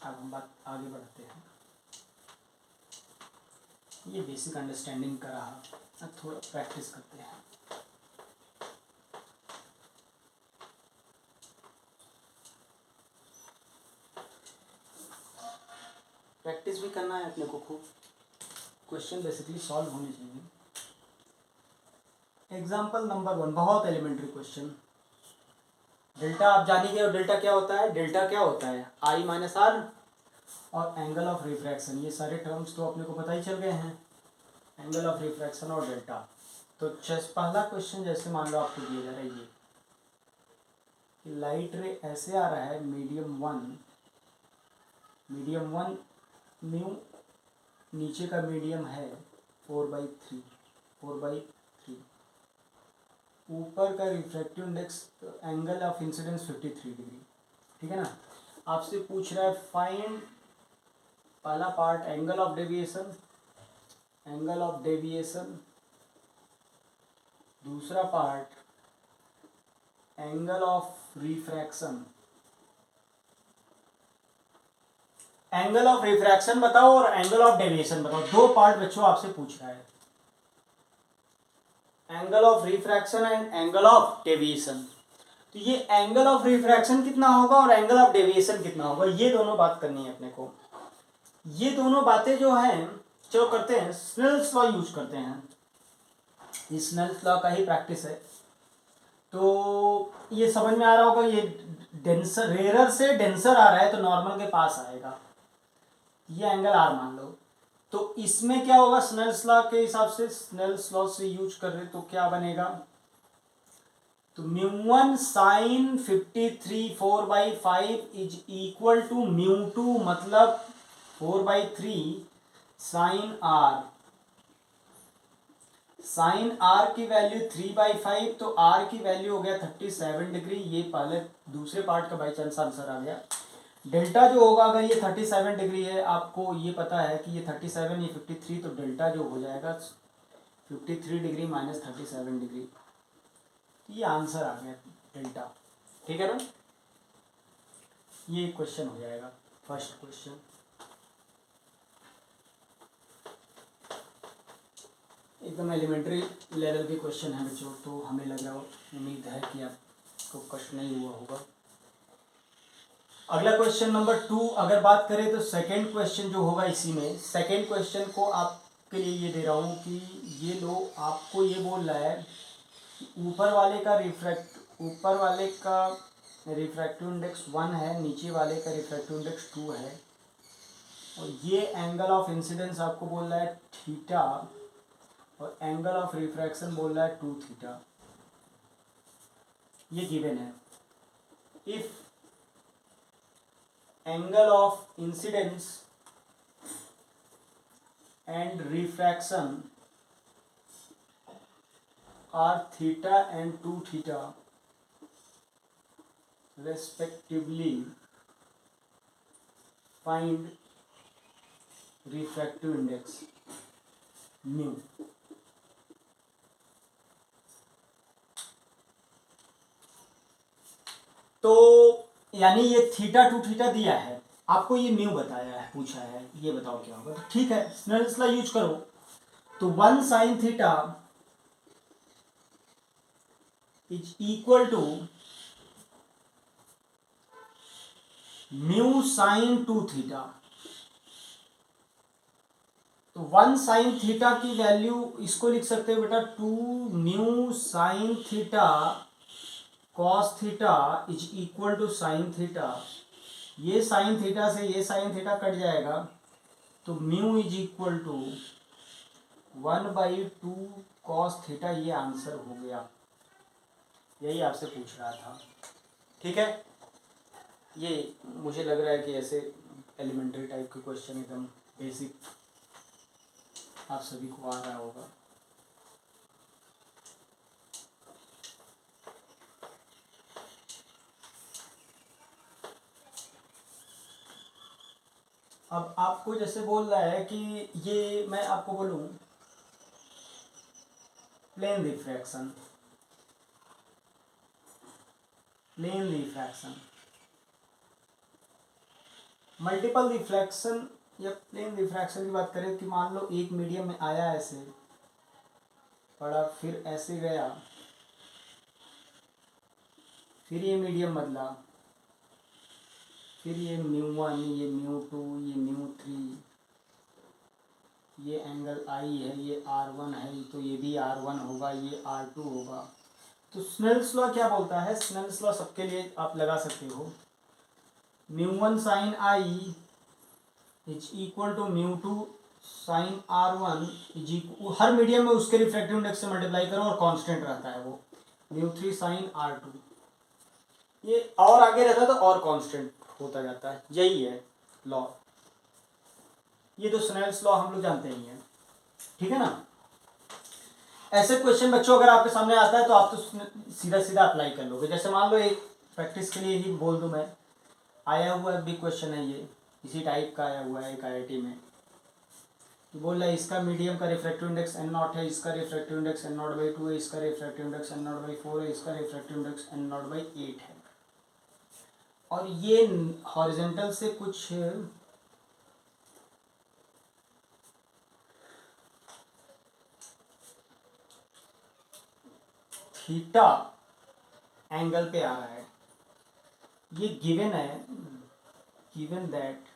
अब हम बात आगे बढ़ते हैं। ये बेसिक अंडरस्टैंडिंग का रहा, अब थोड़ा प्रैक्टिस करते हैं। प्रैक्टिस भी करना है अपने को खूब, क्वेश्चन बेसिकली सॉल्व होने चाहिए। एग्जाम्पल नंबर 1, बहुत एलिमेंट्री क्वेश्चन। डेल्टा आप जान ही गए हो, डेल्टा क्या होता है, डेल्टा क्या होता है I माइनस आर और एंगल ऑफ रिफ्रैक्शन, ये सारे टर्म्स तो अपने को पता ही चल गए हैं, एंगल ऑफ रिफ्रैक्शन और डेल्टा। तो पहला क्वेश्चन जैसे मान लो आपको दिया जा रहा है ये कि लाइट रे ऐसे आ रहा है मीडियम वन म्यू, नीचे का मीडियम है 4/3, ऊपर का refractive index angle of incidence 53 degree. ठीक है ना, आपसे पूछ रहा है फाइंड, पहला पार्ट एंगल ऑफ डेविएशन, दूसरा part angle of refraction. Angle of refraction बताओ और एंगल ऑफ डेविएशन बताओ, दो पार्ट बच्चों आपसे पूछ रहा है, angle of refraction and angle of deviation. तो ये एंगल ऑफ रिफ्रैक्शन कितना होगा और एंगल ऑफ डेविएशन कितना होगा, ये दोनों बात करनी है अपने को। ये दोनों बातें जो हैं, चलो करते हैं, स्नेल्स लॉ यूज करते हैं, इस स्नेल्स लॉ का ही प्रैक्टिस है। तो ये समझ में आ रहा होगा, ये डेंसर, रेयर से डेंसर आ रहा है तो नॉर्मल के पास आएगा, ये एंगल आर मान लो। तो इसमें क्या होगा, स्नेल्स लॉ के हिसाब से, स्नेल्स लॉ से यूज कर रहे तो क्या बनेगा, तो μ1 साइन 53 4/5 इज इक्वल टू μ2 मतलब 4/3 साइन आर। साइन आर की वैल्यू 3/5, तो आर की वैल्यू हो गया 37 डिग्री। ये पहले दूसरे पार्ट का बाई चांस आंसर आ गया। डेल्टा जो होगा, अगर ये 37 डिग्री है, आपको ये पता है कि ये 37, ये 53, तो डेल्टा जो हो जाएगा 53 डिग्री माइनस 37 डिग्री, ये आंसर आ गया डेल्टा। ठीक है ना, ये क्वेश्चन हो जाएगा फर्स्ट क्वेश्चन। एकदम एलिमेंट्री लेवल के क्वेश्चन है बच्चों, तो हमें लग रहा हो, उम्मीद है कि आपको कष्ट नहीं हुआ होगा। अगला क्वेश्चन नंबर 2 अगर बात करें तो सेकंड क्वेश्चन जो होगा इसी में, सेकंड क्वेश्चन को आपके लिए ये दे रहा हूँ कि ये लो, आपको ये बोल रहा है कि ऊपर वाले का रिफ्रैक्टिव इंडेक्स 1 है, नीचे वाले का रिफ्रैक्टिव इंडेक्स 2 है, और ये एंगल ऑफ इंसिडेंस आपको बोल रहा है थीटा, और एंगल ऑफ रिफ्रैक्शन बोल रहा है 2 थीटा, ये गिवन है। If angle of incidence and refraction are theta and 2 theta respectively, find refractive index mu। तो यानी ये थीटा टू थीटा दिया है, आपको ये म्यू बताया है, पूछा है, ये बताओ क्या होगा। तो ठीक है, स्नेल्स लॉ यूज करो। तो 1 sine theta is equal to mu sine 2 theta. तो 1 साइन थीटा की वैल्यू इसको लिख सकते हो बेटा 2 mu sine theta cos theta is equal to sine theta. ये साइन थीटा से ये साइन थीटा कट जाएगा, तो mu is equal to 1/2 cos theta. ये आंसर हो गया, यही आपसे पूछ रहा था। ठीक है, ये मुझे लग रहा है कि ऐसे एलिमेंट्री टाइप के क्वेश्चन एकदम बेसिक आप सभी को आ रहा होगा। अब आपको जैसे बोल रहा है कि ये मैं आपको बोलूं plane refraction, plane refraction, multiple refraction या प्लेन रिफ्रैक्शन की बात करें कि मान लो एक मीडियम में आया ऐसे पड़ा, फिर ऐसे गया, फिर ये मीडियम बदला, फिर ये μ1, ये μ2, ये μ3, ये एंगल आई है, ये R1 है, तो ये भी R1 होगा, ये R2 होगा। तो स्नेल्स लॉ क्या बोलता है? स्नेल्स लॉ सबके लिए आप लगा सकते हो, μ1 sine I is equal to μ2 sine R1 is equal, हर मीडियम में उसके रिफ्रैक्टिव इंडेक्स से मल्टीप्लाई करो और कांस्टेंट रहता है वो, μ3 साइन R2। ये और आगे रहता है तो और कांस्टेंट होता जाता है, यही है लॉ। ये तो स्नेल्स लॉ हम लोग जानते ही हैं, ठीक है ना। ऐसे क्वेश्चन बच्चों अगर आपके सामने आता है तो आप तो सीधा सीधा अप्लाई कर लोगे। जैसे मान लो एक प्रैक्टिस के लिए ही बोल दूं मैं, आया हुआ बिग क्वेश्चन है ये, इसी टाइप का आया हुआ है एक IIT में। बोल रहा है इसका मीडियम का रिफ्रैक्टिव इंडेक्स n0 है, इसका रिफ्रैक्टिव इंडेक्स n0/2 है, इसका रिफ्रैक्टिव इंडेक्स n0/4 है, इसका रिफ्रैक्टिव इंडेक्स n0/8 है, और ये हॉरिजॉन्टल से कुछ थीटा एंगल पे आ रहा है। ये गिवन है, given that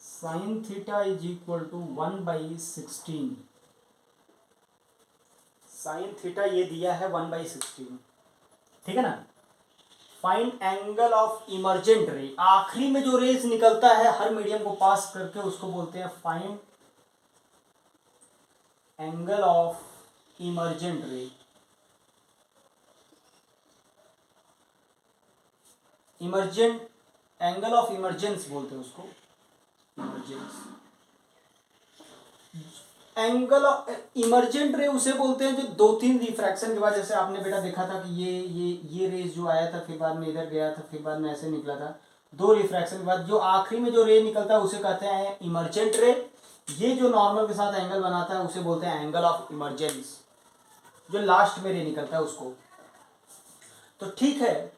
sine theta is equal to 1/16। Sine theta ये दिया है 1/16, ठीक है ना। फाइंड एंगल ऑफ इमर्जेंट रे, आखिरी में जो रेज निकलता है हर मीडियम को पास करके उसको बोलते हैं फाइंड एंगल ऑफ इमर्जेंट रे। इमर्जेंट एंगल ऑफ इमर्जेंस बोलते हैं उसको, इमर्जेंस। एंगल ऑफ इमर्जेंट रे उसे बोलते हैं जो 2-3 रिफ्रैक्शन के बाद, जैसे आपने बेटा देखा था कि ये रेज जो आया था फिर बाद में इधर गया था फिर बाद में ऐसे निकला था, 2 रिफ्रैक्शन के बाद जो आखिरी में जो रे निकलता है उसे कहते हैं इमर्जेंट रे। ये जो नॉर्मल के साथ एंगल बनाता है उसे बोलते हैं एंगल ऑफ इमर्जेंस, जो लास्ट में रे निकलता है उसको। तो ठीक है,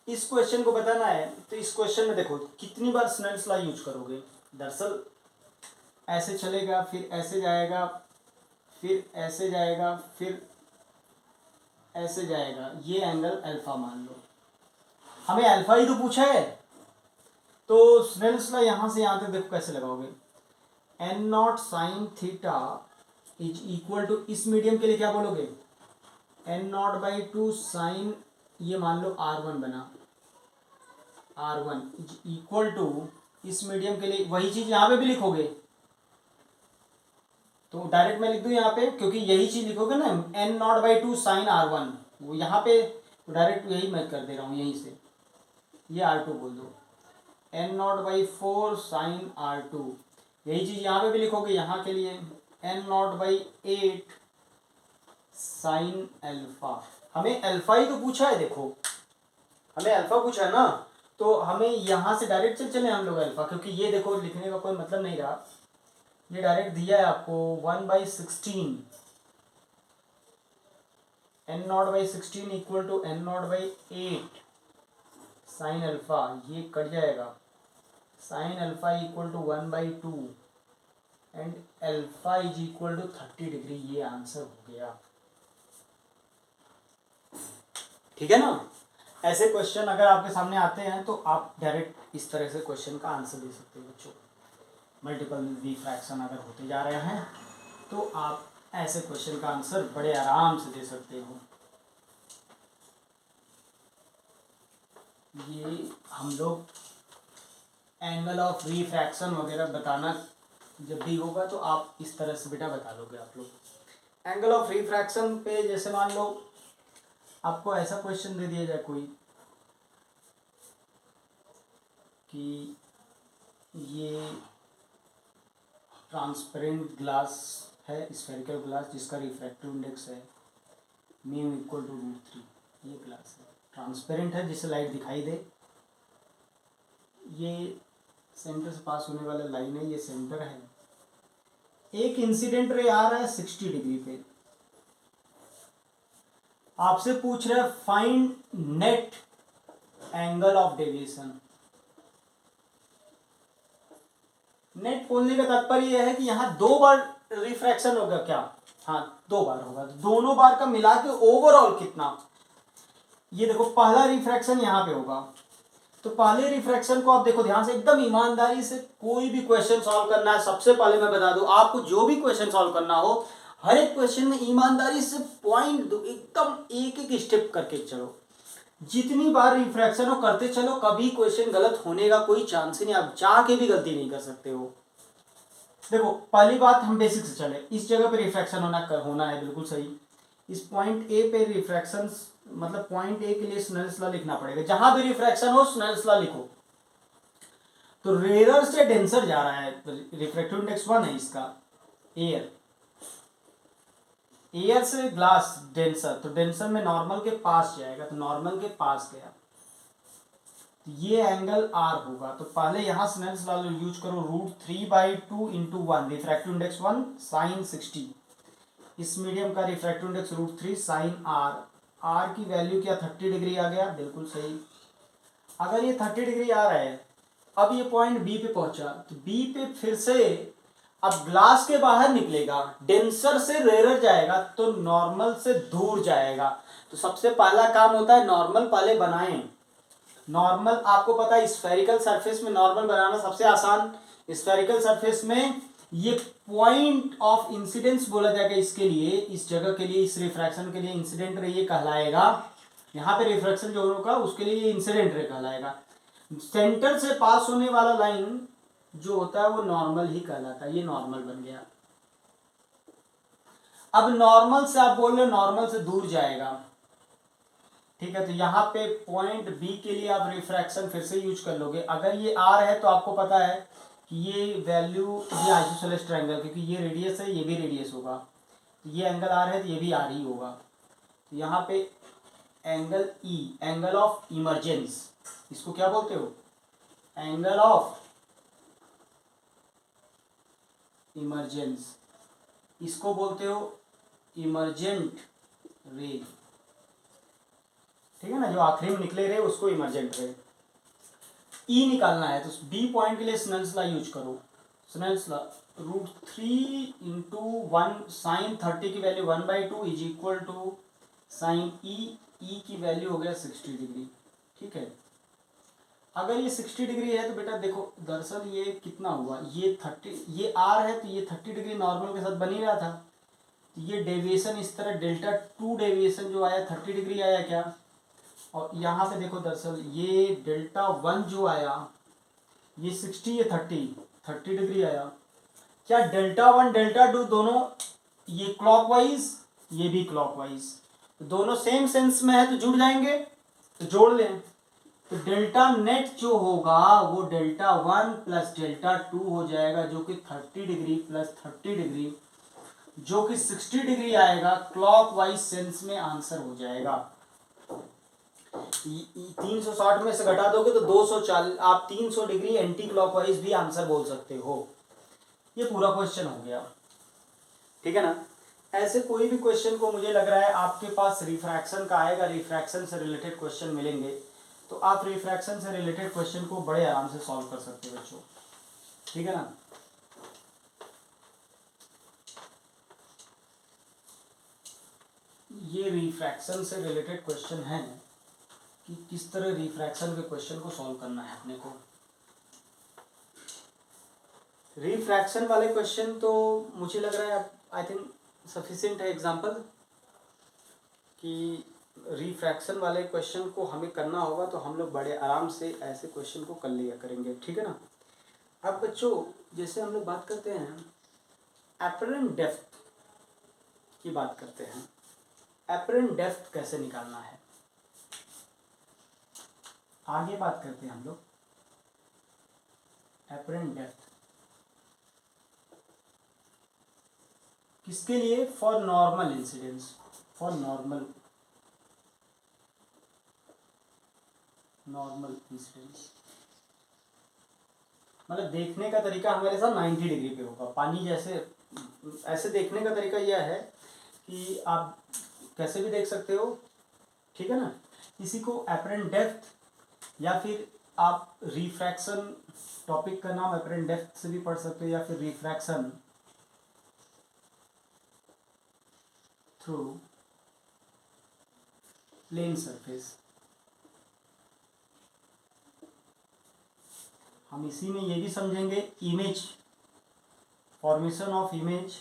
इस क्वेश्चन को बताना है तो इस क्वेश्चन में देखो कितनी बार स्नेल्स लॉ यूज करोगे। दरअसल ऐसे चलेगा, फिर ऐसे जाएगा, फिर ऐसे जाएगा, फिर ऐसे जाएगा, ये एंगल अल्फा मान लो, हमें अल्फा ही तो पूछा है। तो स्नेल्स लॉ यहाँ से यहाँ तक देखो कैसे लगाओगे, n0 sine theta is equal to, इस मीडियम के लिए क्या बोलोगे, n0/2 साइन, ये मान लो R1 बना, R1 इज इक्वल टू, इस मीडियम के लिए वही चीज यहाँ पे भी लिखोगे, तो डायरेक्ट मैं लिख दूँ यहाँ पे, क्योंकि यही चीज लिखोगे ना, n0/2 साइन R1, वो यहाँ पे डायरेक्ट यही मैं कर दे रहा हूँ, यहीं से ये R2 बोल दो, n0/4 साइन R2, यही चीज यहाँ पे भी लिखोगे, यहाँ के लिए n0/8 साइन अल्फा। हमें अल्फा ही तो पूछा है, देखो हमें अल्फा पूछा है ना, तो हमें यहाँ से डायरेक्ट चले हम लोग अल्फा, क्योंकि ये देखो लिखने का कोई मतलब नहीं रहा, ये डायरेक्ट दिया है आपको 1/16 n0/16 equal to n0/8 sine alpha, ये कट जाएगा, sine alpha equal to 1/2 and alpha is equal to 30 degree. ये आंसर हो गया, ठीक है ना। ऐसे क्वेश्चन अगर आपके सामने आते हैं तो आप डायरेक्ट इस तरह से क्वेश्चन का आंसर दे सकते हो बच्चों। मल्टीपल रिफ्रैक्शन अगर होते जा रहे हैं तो आप ऐसे क्वेश्चन का आंसर बड़े आराम से दे सकते हो। ये हम लोग एंगल ऑफ रिफ्रैक्शन वगैरह बताना जब भी होगा तो आप इस तरह से बेटा बता दोगे आप लोग। एंगल ऑफ रिफ्रैक्शन पे जैसे मान लो आपको ऐसा क्वेश्चन दे दिया जाए कोई कि ये ट्रांसपेरेंट ग्लास है, स्फेरिकल ग्लास जिसका रिफ्रैक्टिव इंडेक्स है म्यू इक्वल टू √3, ये ग्लास है ट्रांसपेरेंट है जिससे लाइट दिखाई दे, ये सेंटर से पास होने वाला लाइन है, ये सेंटर है, एक इंसिडेंट रे आ रहा है 60 डिग्री पे, आपसे पूछ रहा है find net angle of deviation. Net बोलने का तात्पर्य यह है कि यहाँ 2 बार रिफ्रैक्शन होगा क्या, हाँ 2 बार होगा, तो दोनों बार का मिला के ओवरऑल कितना। ये देखो पहला रिफ्रैक्शन यहाँ पे होगा, तो पहले रिफ्रैक्शन को आप देखो ध्यान से, एकदम ईमानदारी से कोई भी क्वेश्चन सॉल्व करना है, सबसे पहले मैं बता दूं आपको, जो भी क्वेश्चन सॉल्व करना हो हर एक क्वेश्चन में ईमानदारी से पॉइंट दो, एकदम एक एक स्टेप करके चलो, जितनी बार रिफ्रैक्शन हो करते चलो, कभी क्वेश्चन गलत होने का कोई चांस ही नहीं, आप चाह के भी गलती नहीं कर सकते हो। देखो पहली बात हम बेसिक से चले, इस जगह पे रिफ्रैक्शन होना है बिल्कुल सही, इस पॉइंट ए पे रिफ्रैक्शन, मतलब पॉइंट ए के लिए स्नेल्स लॉ लिखना पड़ेगा, जहां भी रिफ्रैक्शन हो स्नेल्स लॉ लिखो। तो रेयर से डेंसर जा रहा है, रिफ्रैक्टिव इंडेक्स 1 है इसका, एयर एयर से ग्लास डेंसर, तो डेंसर में नॉर्मल के पास जाएगा, तो नॉर्मल के पास गया, तो ये एंगल आर होगा। तो पहले यहां स्नेल्स लॉ यूज करो, √3/2 इंटू 1, रिफ्रैक्टिव इंडेक्स 1 साइन 60, इस मीडियम का refractive index √3 sine R, R की वैल्यू क्या 30 डिग्री आ गया, बिल्कुल सही। अगर ये 30 डिग्री आ रहा है, अब ये पॉइंट बी पे पहुंचा, तो बी पे फिर से अब ग्लास के बाहर निकलेगा, डेंसर से रेयर जाएगा, तो नॉर्मल से दूर जाएगा। तो सबसे पहला काम होता है नॉर्मल पहले बनाएं। नॉर्मल आपको पता है स्फेरिकल सरफेस में नॉर्मल बनाना सबसे आसान, स्फेरिकल सरफेस में ये पॉइंट ऑफ इंसिडेंस बोला जाएगा इसके लिए, इस जगह के लिए, इस रिफ्रैक्शन के लिए इंसिडेंट रे ये कहलाएगा, यहाँ पे रिफ्रैक्शन जो होगा उसके लिए ये इंसिडेंट रे कहलाएगा। सेंटर से पास होने वाला लाइन जो होता है वो नॉर्मल ही कहलाता है, ये नॉर्मल बन गया। अब नॉर्मल से आप बोल रहे हो नॉर्मल से दूर जाएगा, ठीक है, तो यहाँ पे पॉइंट बी के लिए आप रिफ्रैक्शन फिर से यूज कर लोगे। अगर ये आर है तो आपको पता है कि ये वैल्यू, ये आइसोसेलेस ट्रायंगल, क्योंकि ये रेडियस है ये भी रेडियस होगा, तो ये एंगल आर है तो ये भी आर ही होगा। तो यहाँ पे angle E, angle of emergence, इसको क्या बोलते हो, एंगल ऑफ इमरजेंस, इसको बोलते हो इमरजेंट रे, ठीक है ना, जो आखिरी में निकले रे उसको इमरजेंट रे। ई निकालना है तो बी पॉइंट के लिए स्नेल्स लॉ यूज करो, स्नेल्स लॉ √3 इंटू 1 साइन 30 की value 1/2 is equal to sine E, E की वैल्यू हो गया 60 डिग्री, ठीक है। अगर ये 60 डिग्री है तो बेटा देखो दरअसल ये कितना हुआ, ये 30, ये आर है तो ये 30 डिग्री नॉर्मल के साथ बन ही रहा था, तो ये डेविएशन इस तरह Δ2 डेविएशन जो आया 30 डिग्री आया क्या, और यहाँ पे देखो दरअसल ये Δ1 जो आया ये 60, ये 30 डिग्री आया, क्या Δ1 Δ2 दोनों ये क्लॉकवाइज ये भी क्लॉकवाइज, तो दोनों सेम सेंस में है तो जुड़ जाएंगे, तो जोड़ लें, तो डेल्टा नेट जो होगा वो Δ1 प्लस Δ2 हो जाएगा, जो कि 30 डिग्री प्लस 30 डिग्री जो कि 60 डिग्री आएगा, क्लॉकवाइज सेंस में आंसर हो जाएगा। 360 में से घटा दोगे तो 240, आप 300 डिग्री एंटी क्लॉकवाइज भी आंसर बोल सकते हो। ये पूरा क्वेश्चन हो गया, ठीक है ना। ऐसे कोई भी क्वेश्चन को मुझे लग रहा है आपके पास रिफ्रैक्शन का आएगा, रिफ्रैक्शन से रिलेटेड क्वेश्चन मिलेंगे, तो आप रिफ्रैक्शन से रिलेटेड क्वेश्चन को बड़े आराम से सॉल्व कर सकते हो बच्चों, ठीक है ना। ये रिफ्रैक्शन से रिलेटेड क्वेश्चन है कि किस तरह रिफ्रैक्शन के क्वेश्चन को सॉल्व करना है अपने को। रिफ्रैक्शन वाले क्वेश्चन तो मुझे लग रहा है आई थिंक सफिशिएंट है एग्जांपल कि रिफ्रैक्शन वाले क्वेश्चन को हमें करना होगा तो हम लोग बड़े आराम से ऐसे क्वेश्चन को कर लिया करेंगे, ठीक है ना। अब बच्चों जैसे हम लोग बात करते हैं अपरेंट डेप्थ की बात करते हैं, अपरेंट डेप्थ कैसे निकालना है आगे बात करते हैं हम लोग। अपरेंट डेप्थ किसके लिए? For normal incidence, for normal incidence, मतलब देखने का तरीका हमारे साथ 90 डिग्री पे होगा। पानी जैसे ऐसे देखने का तरीका यह है कि आप कैसे भी देख सकते हो, ठीक है ना। इसी को अपरेंट डेप्थ या फिर आप रिफ्रैक्शन, टॉपिक का नाम अपरेंट डेप्थ से भी पढ़ सकते हो, या फिर रिफ्रैक्शन थ्रू प्लेन सरफेस। हम इसी में ये भी समझेंगे image, formation of image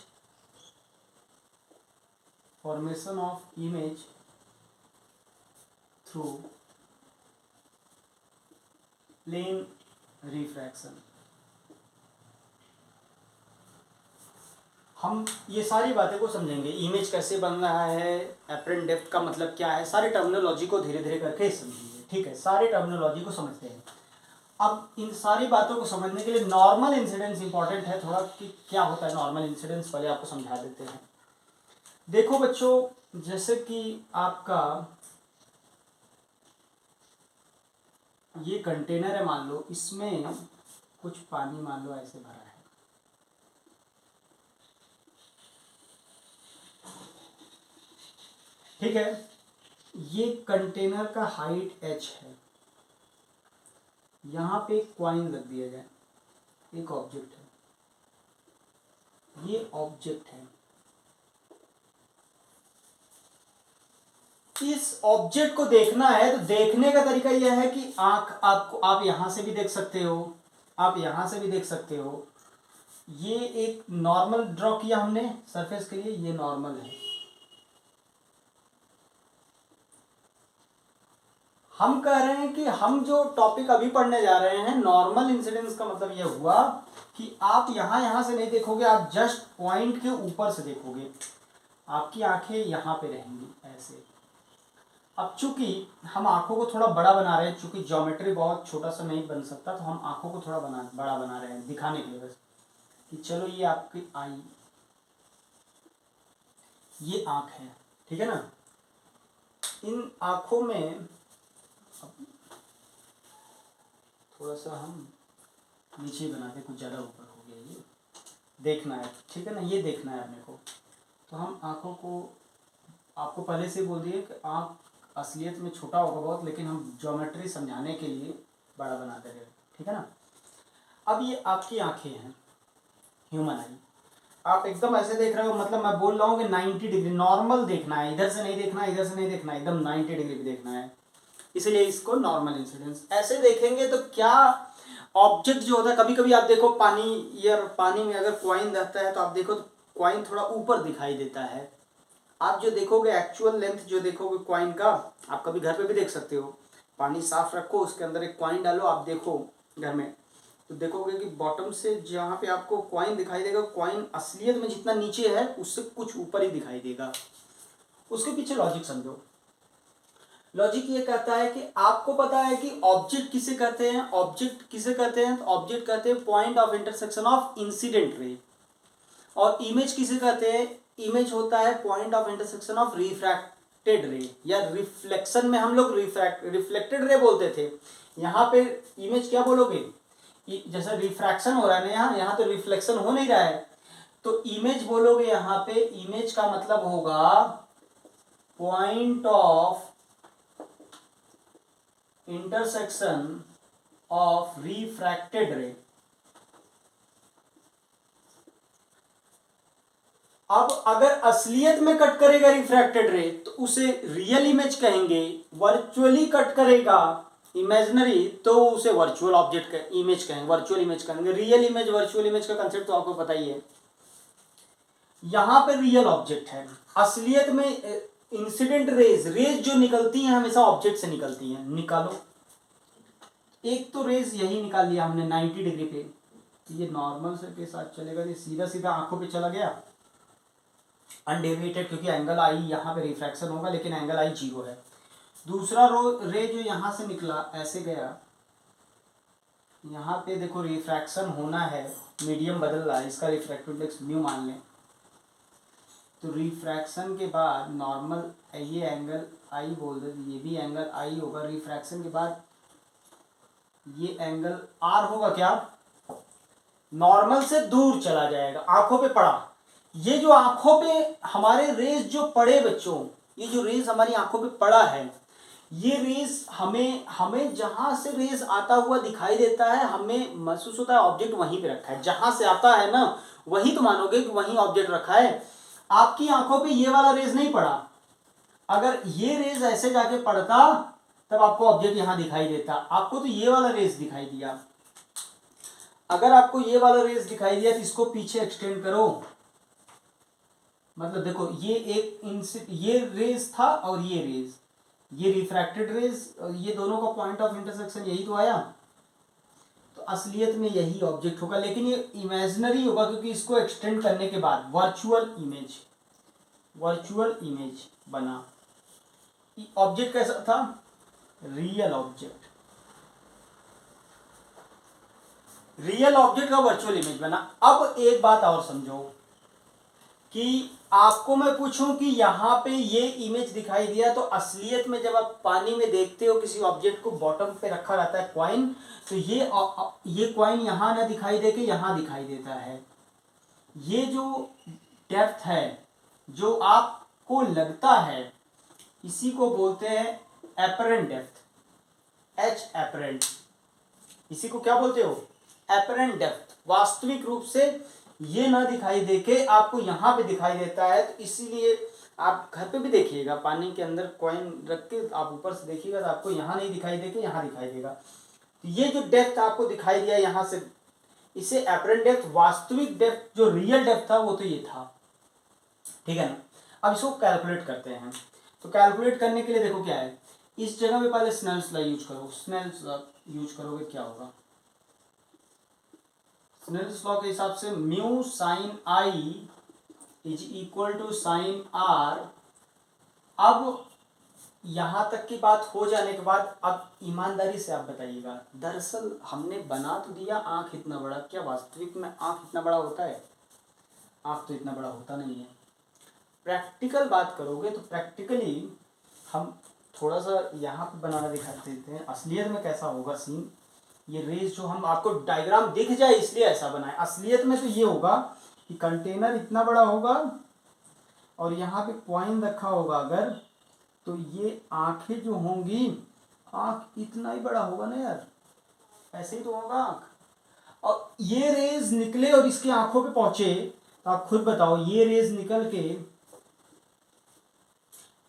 through plane refraction. हम ये सारी बातें को समझेंगे, इमेज कैसे बन रहा है, अपरेंट डेप्थ का मतलब क्या है, सारी टर्मिनोलॉजी को धीरे धीरे करके समझेंगे, ठीक है। सारी टर्मिनोलॉजी को समझते हैं। अब इन सारी बातों को समझने के लिए नॉर्मल इंसिडेंस इंपॉर्टेंट है थोड़ा, कि क्या होता है नॉर्मल इंसिडेंस, पहले आपको समझा देते हैं। देखो बच्चों जैसे कि आपका ये कंटेनर है, मान लो इसमें कुछ पानी मान लो ऐसे भरा है, ठीक है। ये कंटेनर का हाइट h है, यहाँ पे एक कॉइन रख दिया जाए, एक ऑब्जेक्ट है, ये ऑब्जेक्ट है। इस ऑब्जेक्ट को देखना है तो देखने का तरीका यह है कि आंख आपको, आप यहां से भी देख सकते हो, आप यहां से भी देख सकते हो। ये एक नॉर्मल ड्रॉ किया हमने सरफेस के लिए, ये नॉर्मल है। हम कह रहे हैं कि हम जो टॉपिक अभी पढ़ने जा रहे हैं नॉर्मल इंसिडेंस का मतलब यह हुआ कि आप यहां से नहीं देखोगे, आप जस्ट पॉइंट के ऊपर से देखोगे, आपकी आंखें यहां पे रहेंगी ऐसे। अब चूंकि हम आंखों को थोड़ा बड़ा बना रहे हैं, चूंकि ज्योमेट्री बहुत छोटा सा नहीं बन सकता, तो हम आंखों को थोड़ा बड़ा बना रहे हैं दिखाने के लिए बस, कि चलो ये आपकी आई, ये आंख है, ठीक है ना। इन आंखों में थोड़ा सा हम नीचे बनाते, कुछ ज़्यादा ऊपर हो गया, ये देखना है, ठीक है ना, ये देखना है अपने को। तो हम आंखों को, आपको पहले से बोल दिए कि आंख असलियत में छोटा होगा बहुत, लेकिन हम ज्योमेट्री समझाने के लिए बड़ा बनाते रहे, ठीक है ना। अब ये आपकी आंखें हैं, ह्यूमन आई, आप एकदम ऐसे देख रहे हो, मतलब मैं बोल रहा हूँ कि 90 डिग्री नॉर्मल देखना है, इधर से नहीं देखना, इधर से नहीं देखना, एकदम 90 डिग्री भी देखना है, इसलिए इसको नॉर्मल इंसिडेंस। ऐसे देखेंगे तो क्या ऑब्जेक्ट जो होता है, कभी कभी आप देखो पानी, या पानी में अगर कॉइन रहता है तो आप देखो तो कॉइन थोड़ा ऊपर दिखाई देता है। आप जो देखोगे एक्चुअल लेंथ जो देखोगे कॉइन का, आप कभी घर पे भी देख सकते हो, पानी साफ रखो, उसके अंदर एक कॉइन डालो, आप देखो घर में, तो देखोगे कि बॉटम से जहाँ पे आपको कॉइन दिखाई देगा, कॉइन असलियत में जितना नीचे है उससे कुछ ऊपर ही दिखाई देगा। उसके पीछे लॉजिक समझो। लॉजिक ये कहता है कि आपको पता है कि ऑब्जेक्ट किसे कहते हैं, ऑब्जेक्ट किसे कहते हैं, तो ऑब्जेक्ट कहते हैं point of intersection of incident ray. और इमेज किसे कहते हैं, इमेज होता है point of intersection of refracted रे, या रिफ्लेक्शन में हम लोग रिफ्लेक्टेड रे बोलते थे। यहाँ पे इमेज क्या बोलोगे, जैसे रिफ्रैक्शन हो रहा है ना यहाँ, यहाँ तो रिफ्लेक्शन हो नहीं रहा है, तो इमेज बोलोगे। यहाँ पे इमेज का मतलब होगा point of intersection of refracted रे। अब अगर असलियत में कट करेगा रिफ्रैक्टेड रे तो उसे रियल इमेज कहेंगे, वर्चुअली कट करेगा इमेजिनरी तो उसे वर्चुअल ऑब्जेक्ट इमेज कहेंगे, वर्चुअल इमेज कहेंगे। रियल इमेज वर्चुअल इमेज का कंसेप्ट तो आपको पता ही है। यहां पे रियल ऑब्जेक्ट है, असलियत में इंसिडेंट रेज, रेज जो निकलती हैं हमेशा ऑब्जेक्ट से निकलती हैं। निकालो, एक तो रेज यही निकाल लिया हमने 90 डिग्री पे, ये नॉर्मल से के साथ चलेगा, ये सीधा सीधा आंखों पे चला गया अनडेविएटेड, क्योंकि एंगल आई यहाँ पे रिफ्रैक्शन होगा लेकिन एंगल आई 0 है। दूसरा रे जो यहाँ से निकला ऐसे गया, यहाँ पे देखो रिफ्रैक्शन होना है, मीडियम बदल रहा है, इसका रिफ्रैक्टिव इंडेक्स म्यू मान लें। तो रिफ्रैक्शन के बाद नॉर्मल, ये एंगल आई बोल दे, ये भी एंगल आई होगा। रिफ्रैक्शन के बाद ये एंगल आर होगा, क्या नॉर्मल से दूर चला जाएगा, आंखों पे पड़ा। ये जो आंखों पे हमारे रेज जो पड़े बच्चों, ये जो रेज हमारी आंखों पे पड़ा है, ये रेज हमें जहां से रेज आता हुआ दिखाई देता है, हमें महसूस होता है ऑब्जेक्ट वहीं पे रखा है। जहां से आता है ना वहीं तो मानोगे कि वहीं ऑब्जेक्ट रखा है। आपकी आंखों पे ये वाला रेज नहीं पड़ा, अगर ये रेज ऐसे जाके पड़ता तब आपको ऑब्जेक्ट यहां दिखाई देता। आपको तो ये वाला रेज दिखाई दिया, अगर आपको ये वाला रेज दिखाई दिया तो इसको पीछे एक्सटेंड करो, मतलब देखो ये रेज था और ये रेज, ये रिफ्रैक्टेड रेज, ये दोनों का पॉइंट ऑफ इंटरसेक्शन यही तो आया। तो असलियत में यही ऑब्जेक्ट होगा, लेकिन ये इमेजिनरी होगा क्योंकि इसको एक्सटेंड करने के बाद वर्चुअल इमेज बना। ऑब्जेक्ट कैसा था, रियल ऑब्जेक्ट, रियल ऑब्जेक्ट का वर्चुअल इमेज बना। अब एक बात और समझो कि आपको मैं पूछूं कि यहाँ पे ये इमेज दिखाई दिया, तो असलियत में जब आप पानी में देखते हो किसी ऑब्जेक्ट को, बॉटम पे रखा रहता है कॉइन, तो ये कॉइन यहाँ ना दिखाई दे के यहाँ दिखाई देता है। ये जो डेप्थ है जो आपको लगता है, इसी को बोलते हैं एपरेंट डेप्थ, एच एपरेंट। इसी को क्या बोलते हो, एपरेंट डेप्थ। वास्तविक रूप से ये ना दिखाई देके आपको यहाँ पे दिखाई देता है, तो इसीलिए आप घर पे भी देखिएगा, पानी के अंदर कॉइन रख के आप ऊपर से देखिएगा तो आपको यहाँ नहीं दिखाई देके यहाँ दिखाई देगा। तो ये जो डेप्थ आपको दिखाई दिया यहाँ से, इसे एपरेंट डेप्थ, वास्तविक डेप्थ जो रियल डेप्थ था वो तो ये था, ठीक है ना। अब इसको कैलकुलेट करते हैं। तो कैलकुलेट करने के लिए देखो क्या है, इस जगह पे पहले स्नेल्स लॉ यूज करो। स्नेल्स लॉ यूज करोगे क्या होगा, स्नेल्स लॉ के हिसाब से mu sine I is equal to sine R. अब यहां तक की बात हो जाने के बाद अब ईमानदारी से आप बताइएगा, दरअसल हमने बना तो दिया आंख इतना बड़ा, क्या वास्तविक में आंख इतना बड़ा होता है, आंख तो इतना बड़ा होता नहीं है। प्रैक्टिकल बात करोगे तो प्रैक्टिकली हम थोड़ा सा यहाँ पे बनाना दिखा देते हैं, असलियत में कैसा होगा सीन। ये रेज जो हम आपको डायग्राम दिख जाए इसलिए ऐसा बनाए, असलियत में तो ये होगा कि कंटेनर इतना बड़ा होगा और यहाँ पे कॉइन रखा होगा अगर, तो ये आंखें जो होंगी, आंख इतना ही बड़ा होगा ना यार, ऐसे ही तो होगा आंख। और ये रेज निकले और इसकी आंखों पे पहुंचे, तो आप खुद बताओ, ये रेज निकल के,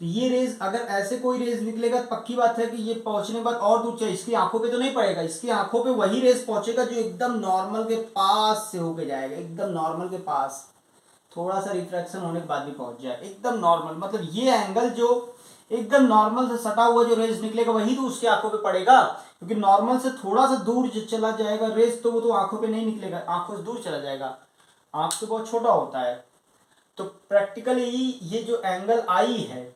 तो ये रेज अगर ऐसे कोई रेज निकलेगा तो पक्की बात है कि ये पहुंचने के बाद और दूर चाहिए, इसकी आंखों पे तो नहीं पड़ेगा, इसकी आंखों पे वही रेज पहुंचेगा जो एकदम नॉर्मल के पास से होके जाएगा, एकदम नॉर्मल के पास, थोड़ा सा रिफ्रैक्शन होने के बाद भी पहुंच जाए एकदम नॉर्मल। मतलब ये एंगल जो एकदम नॉर्मल से सटा हुआ जो रेज निकलेगा वही तो उसकी आंखों पे पड़ेगा, क्योंकि नॉर्मल से थोड़ा सा दूर चला जाएगा रेज तो वो तो आंखों पे नहीं निकलेगा, आंखों से दूर चला जाएगा, आंख तो बहुत छोटा होता है। तो प्रैक्टिकली ये जो एंगल आई है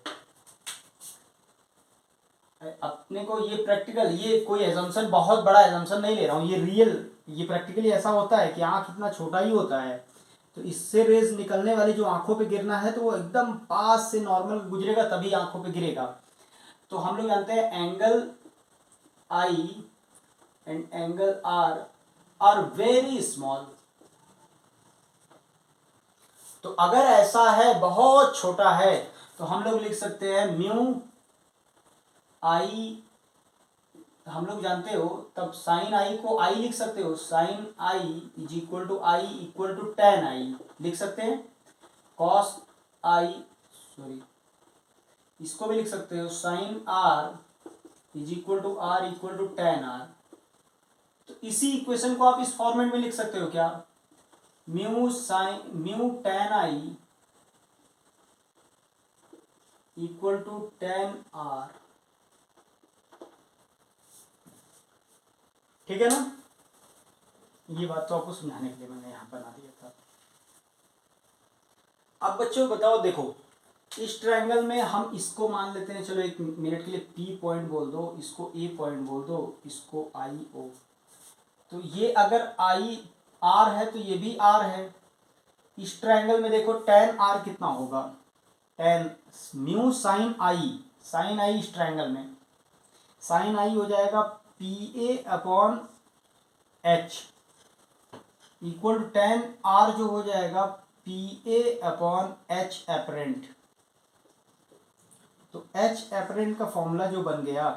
अपने को, ये प्रैक्टिकल, ये कोई एजम्पशन, बहुत बड़ा एजम्पशन नहीं ले रहा हूँ, ये रियल, ये प्रैक्टिकली ऐसा होता है कि आंख इतना छोटा ही होता है, तो इससे रेज निकलने वाली जो आंखों पे गिरना है तो वो एकदम पास से नॉर्मल गुजरेगा तभी आंखों पे गिरेगा। तो हम लोग जानते हैं angle I and angle R very small. तो अगर ऐसा है बहुत छोटा है तो हम लोग लिख सकते हैं म्यू आई, हम लोग जानते हो तब साइन आई को आई लिख सकते हो, sine I is equal to I equal to ten I लिख सकते हैं। कॉस आई, सॉरी इसको भी लिख सकते हो, sine R is equal to R equal to ten R. तो इसी इक्वेशन को आप इस फॉर्मेट में लिख सकते हो क्या, mu tan I equal to ten R, ठीक है ना। ये बात तो आपको समझाने के लिए मैंने यहां बना दिया था। अब बच्चों बताओ, देखो इस ट्रायंगल में हम इसको मान लेते हैं, चलो एक मिनट के लिए पी पॉइंट बोल दो, इसको ए पॉइंट बोल दो, इसको आई ओ। तो ये अगर आई आर है तो ये भी आर है। इस ट्रायंगल में देखो टेन आर कितना होगा, टेन म्यू साइन आई इस ट्रायंगल में साइन आई हो जाएगा P A upon H equal to ten R जो हो जाएगा P A upon H apparent. तो एच एपरेंट का फॉर्मूला जो बन गया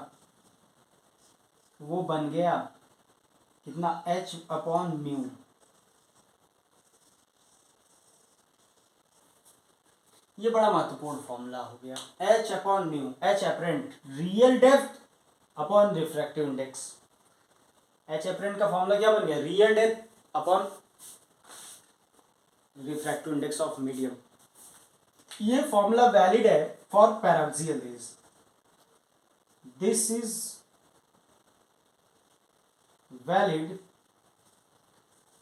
वो बन गया कितना, एच अपॉन म्यू। ये बड़ा महत्वपूर्ण फॉर्मूला हो गया, h upon mu, h apparent real depth upon refractive index. H apparent का फॉर्मूला क्या बन गया, real depth upon refractive index of medium. ये फॉर्मूला वैलिड है for paraxial rays, this is valid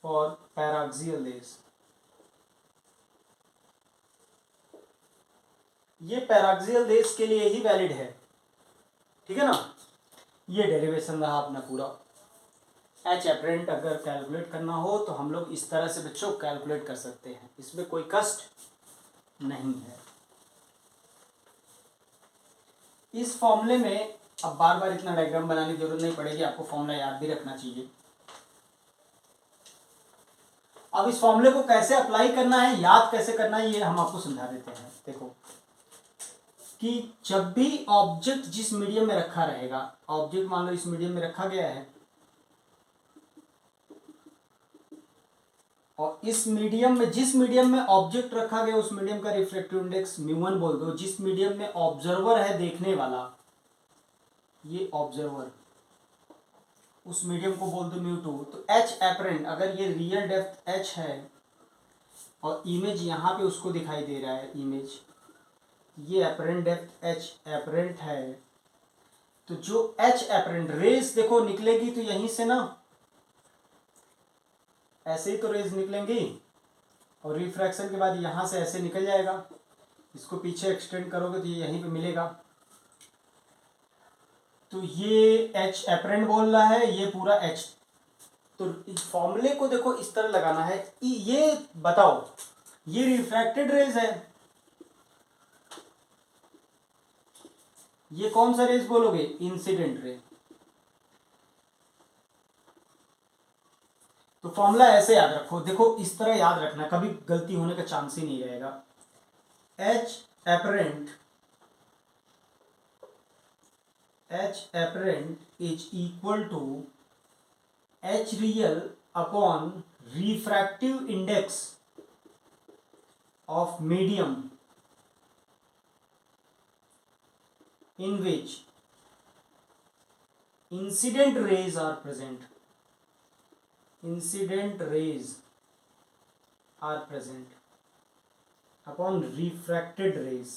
for paraxial rays. ये paraxial rays के लिए ही valid है, ठीक है ना। ये डेरिवेशन रहा अपना पूरा। एच एपरेंट अगर कैलकुलेट करना हो तो हम लोग इस तरह से बच्चों कैलकुलेट कर सकते हैं, इसमें कोई कष्ट नहीं है। इस फॉर्मूले में अब बार बार इतना डायग्राम बनाने की जरूरत नहीं पड़ेगी, आपको फॉर्मूला याद भी रखना चाहिए। अब इस फॉर्मूले को कैसे अप्लाई करना है, याद कैसे करना है, ये हम आपको समझा देते हैं। देखो कि जब भी ऑब्जेक्ट जिस मीडियम में रखा रहेगा, ऑब्जेक्ट मान लो इस मीडियम में रखा गया है और इस मीडियम में, जिस मीडियम में ऑब्जेक्ट रखा गया उस मीडियम का रिफ्रैक्टिव इंडेक्स म्यू1 बोल दो। जिस मीडियम में ऑब्जर्वर है देखने वाला, ये ऑब्जर्वर, उस मीडियम को बोल दो म्यू2। तो एच एपरेंट, अगर ये रियल डेप्थ एच है और इमेज यहाँ पे उसको दिखाई दे रहा है, इमेज ये एपरेंट डेप्थ एच एपरेंट है, तो जो एच एपरेंट रेज देखो निकलेगी तो यहीं से ना, ऐसे ही तो रेज निकलेंगी और रिफ्रैक्शन के बाद यहां से ऐसे निकल जाएगा। इसको पीछे एक्सटेंड करोगे तो ये यहीं पे मिलेगा। तो ये एच एपरेंट बोल रहा है, ये पूरा एच। तो इस फॉर्मूले को देखो इस तरह लगाना है। ये बताओ ये रिफ्रैक्टेड रेज है, ये कौन सा रेज बोलोगे, इंसिडेंट रे। तो फॉर्मूला ऐसे याद रखो, देखो इस तरह याद रखना, कभी गलती होने का चांस ही नहीं रहेगा। H apparent is equal to H real upon refractive index of medium in which incident rays are present. Incident rays are present upon refracted rays,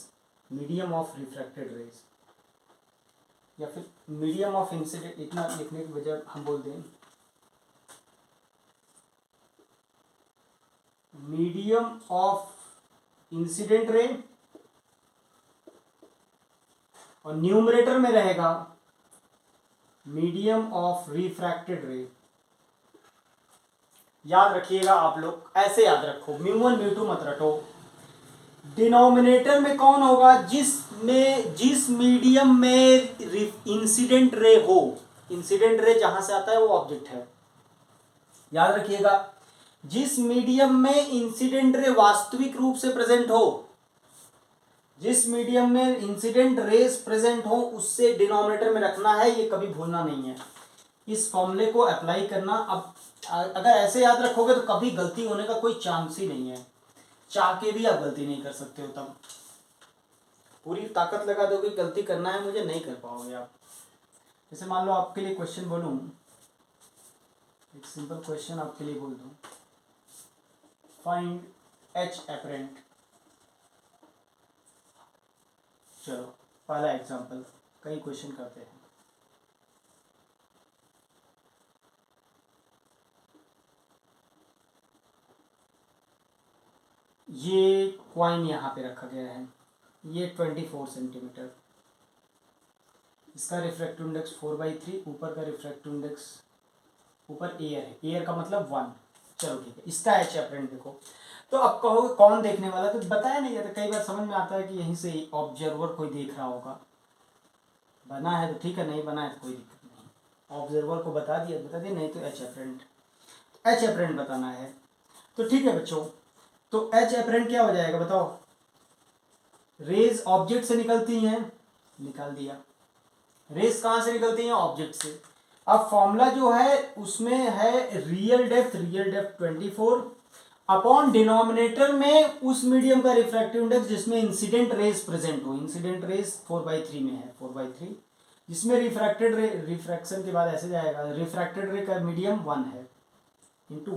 medium of refracted rays, या फिर मीडियम ऑफ इंसिडेंट, इतना लिखने की वजह हम बोल दें medium of incident ray, और न्यूमरेटर में रहेगा मीडियम ऑफ रिफ्रैक्टेड रे। याद रखिएगा आप लोग, ऐसे याद रखो, μ1 μ2 मत रटो। डिनोमिनेटर में कौन होगा, जिस मीडियम में इंसिडेंट रे हो, इंसिडेंट रे जहां से आता है वो ऑब्जेक्ट है, याद रखिएगा। जिस मीडियम में इंसिडेंट रे वास्तविक रूप से प्रेजेंट हो, जिस मीडियम में इंसिडेंट रेस प्रेजेंट हो, उससे डिनोमिनेटर में रखना है, ये कभी भूलना नहीं है। इस फॉर्मूले को अप्लाई करना। अब अगर ऐसे याद रखोगे तो कभी गलती होने का कोई चांस ही नहीं है, चाह के भी आप गलती नहीं कर सकते हो। तब पूरी ताकत लगा दोगे, गलती करना है मुझे, नहीं कर पाओगे आप। जैसे मान लो आपके लिए क्वेश्चन बोलूं, एक सिंपल क्वेश्चन आपके लिए बोल दूं, फाइंड एच एपरेंट। चलो पहला एग्जांपल, कई क्वेश्चन करते हैं। ये कॉइन यहाँ पे रखा गया है, ये 24 सेंटीमीटर, इसका रिफ्रैक्टिव इंडेक्स 4/3, ऊपर का रिफ्रैक्टिव इंडेक्स, ऊपर एयर है, एयर का मतलब 1। चलो ठीक है, इसका एच एपरेंट देखो। तो अब कहोगे कौन देखने वाला, तो बताया नहीं जाता, कई बार समझ में आता है कि यहीं से ऑब्जर्वर कोई देख रहा होगा। बना है तो ठीक है, नहीं बना है तो कोई दिक्कत नहीं, ऑब्जर्वर को बता दिया, नहीं तो एच एपरेंट, एच एपरेंट बताना है। तो ठीक है बच्चों, तो एच एपरेंट क्या हो जाएगा बताओ, रेज ऑब्जेक्ट से निकलती हैं, निकाल दिया। रेज कहाँ से निकलती हैं, ऑब्जेक्ट से। अब फॉर्मूला जो है उसमें है रियल डेप्थ 24 अपॉन डिनोमिनेटर में उस मीडियम का रिफ्रैक्टिव इंडेक्स जिसमें इंसिडेंट रेज प्रेजेंट हो, इंसिडेंट रेज 4/3 में है, 4/3, जिसमें रिफ्रैक्टेड रे, रिफ्रैक्शन के बाद ऐसे जाएगा, रिफ्रैक्टेड रे का मीडियम 1 है, इंटू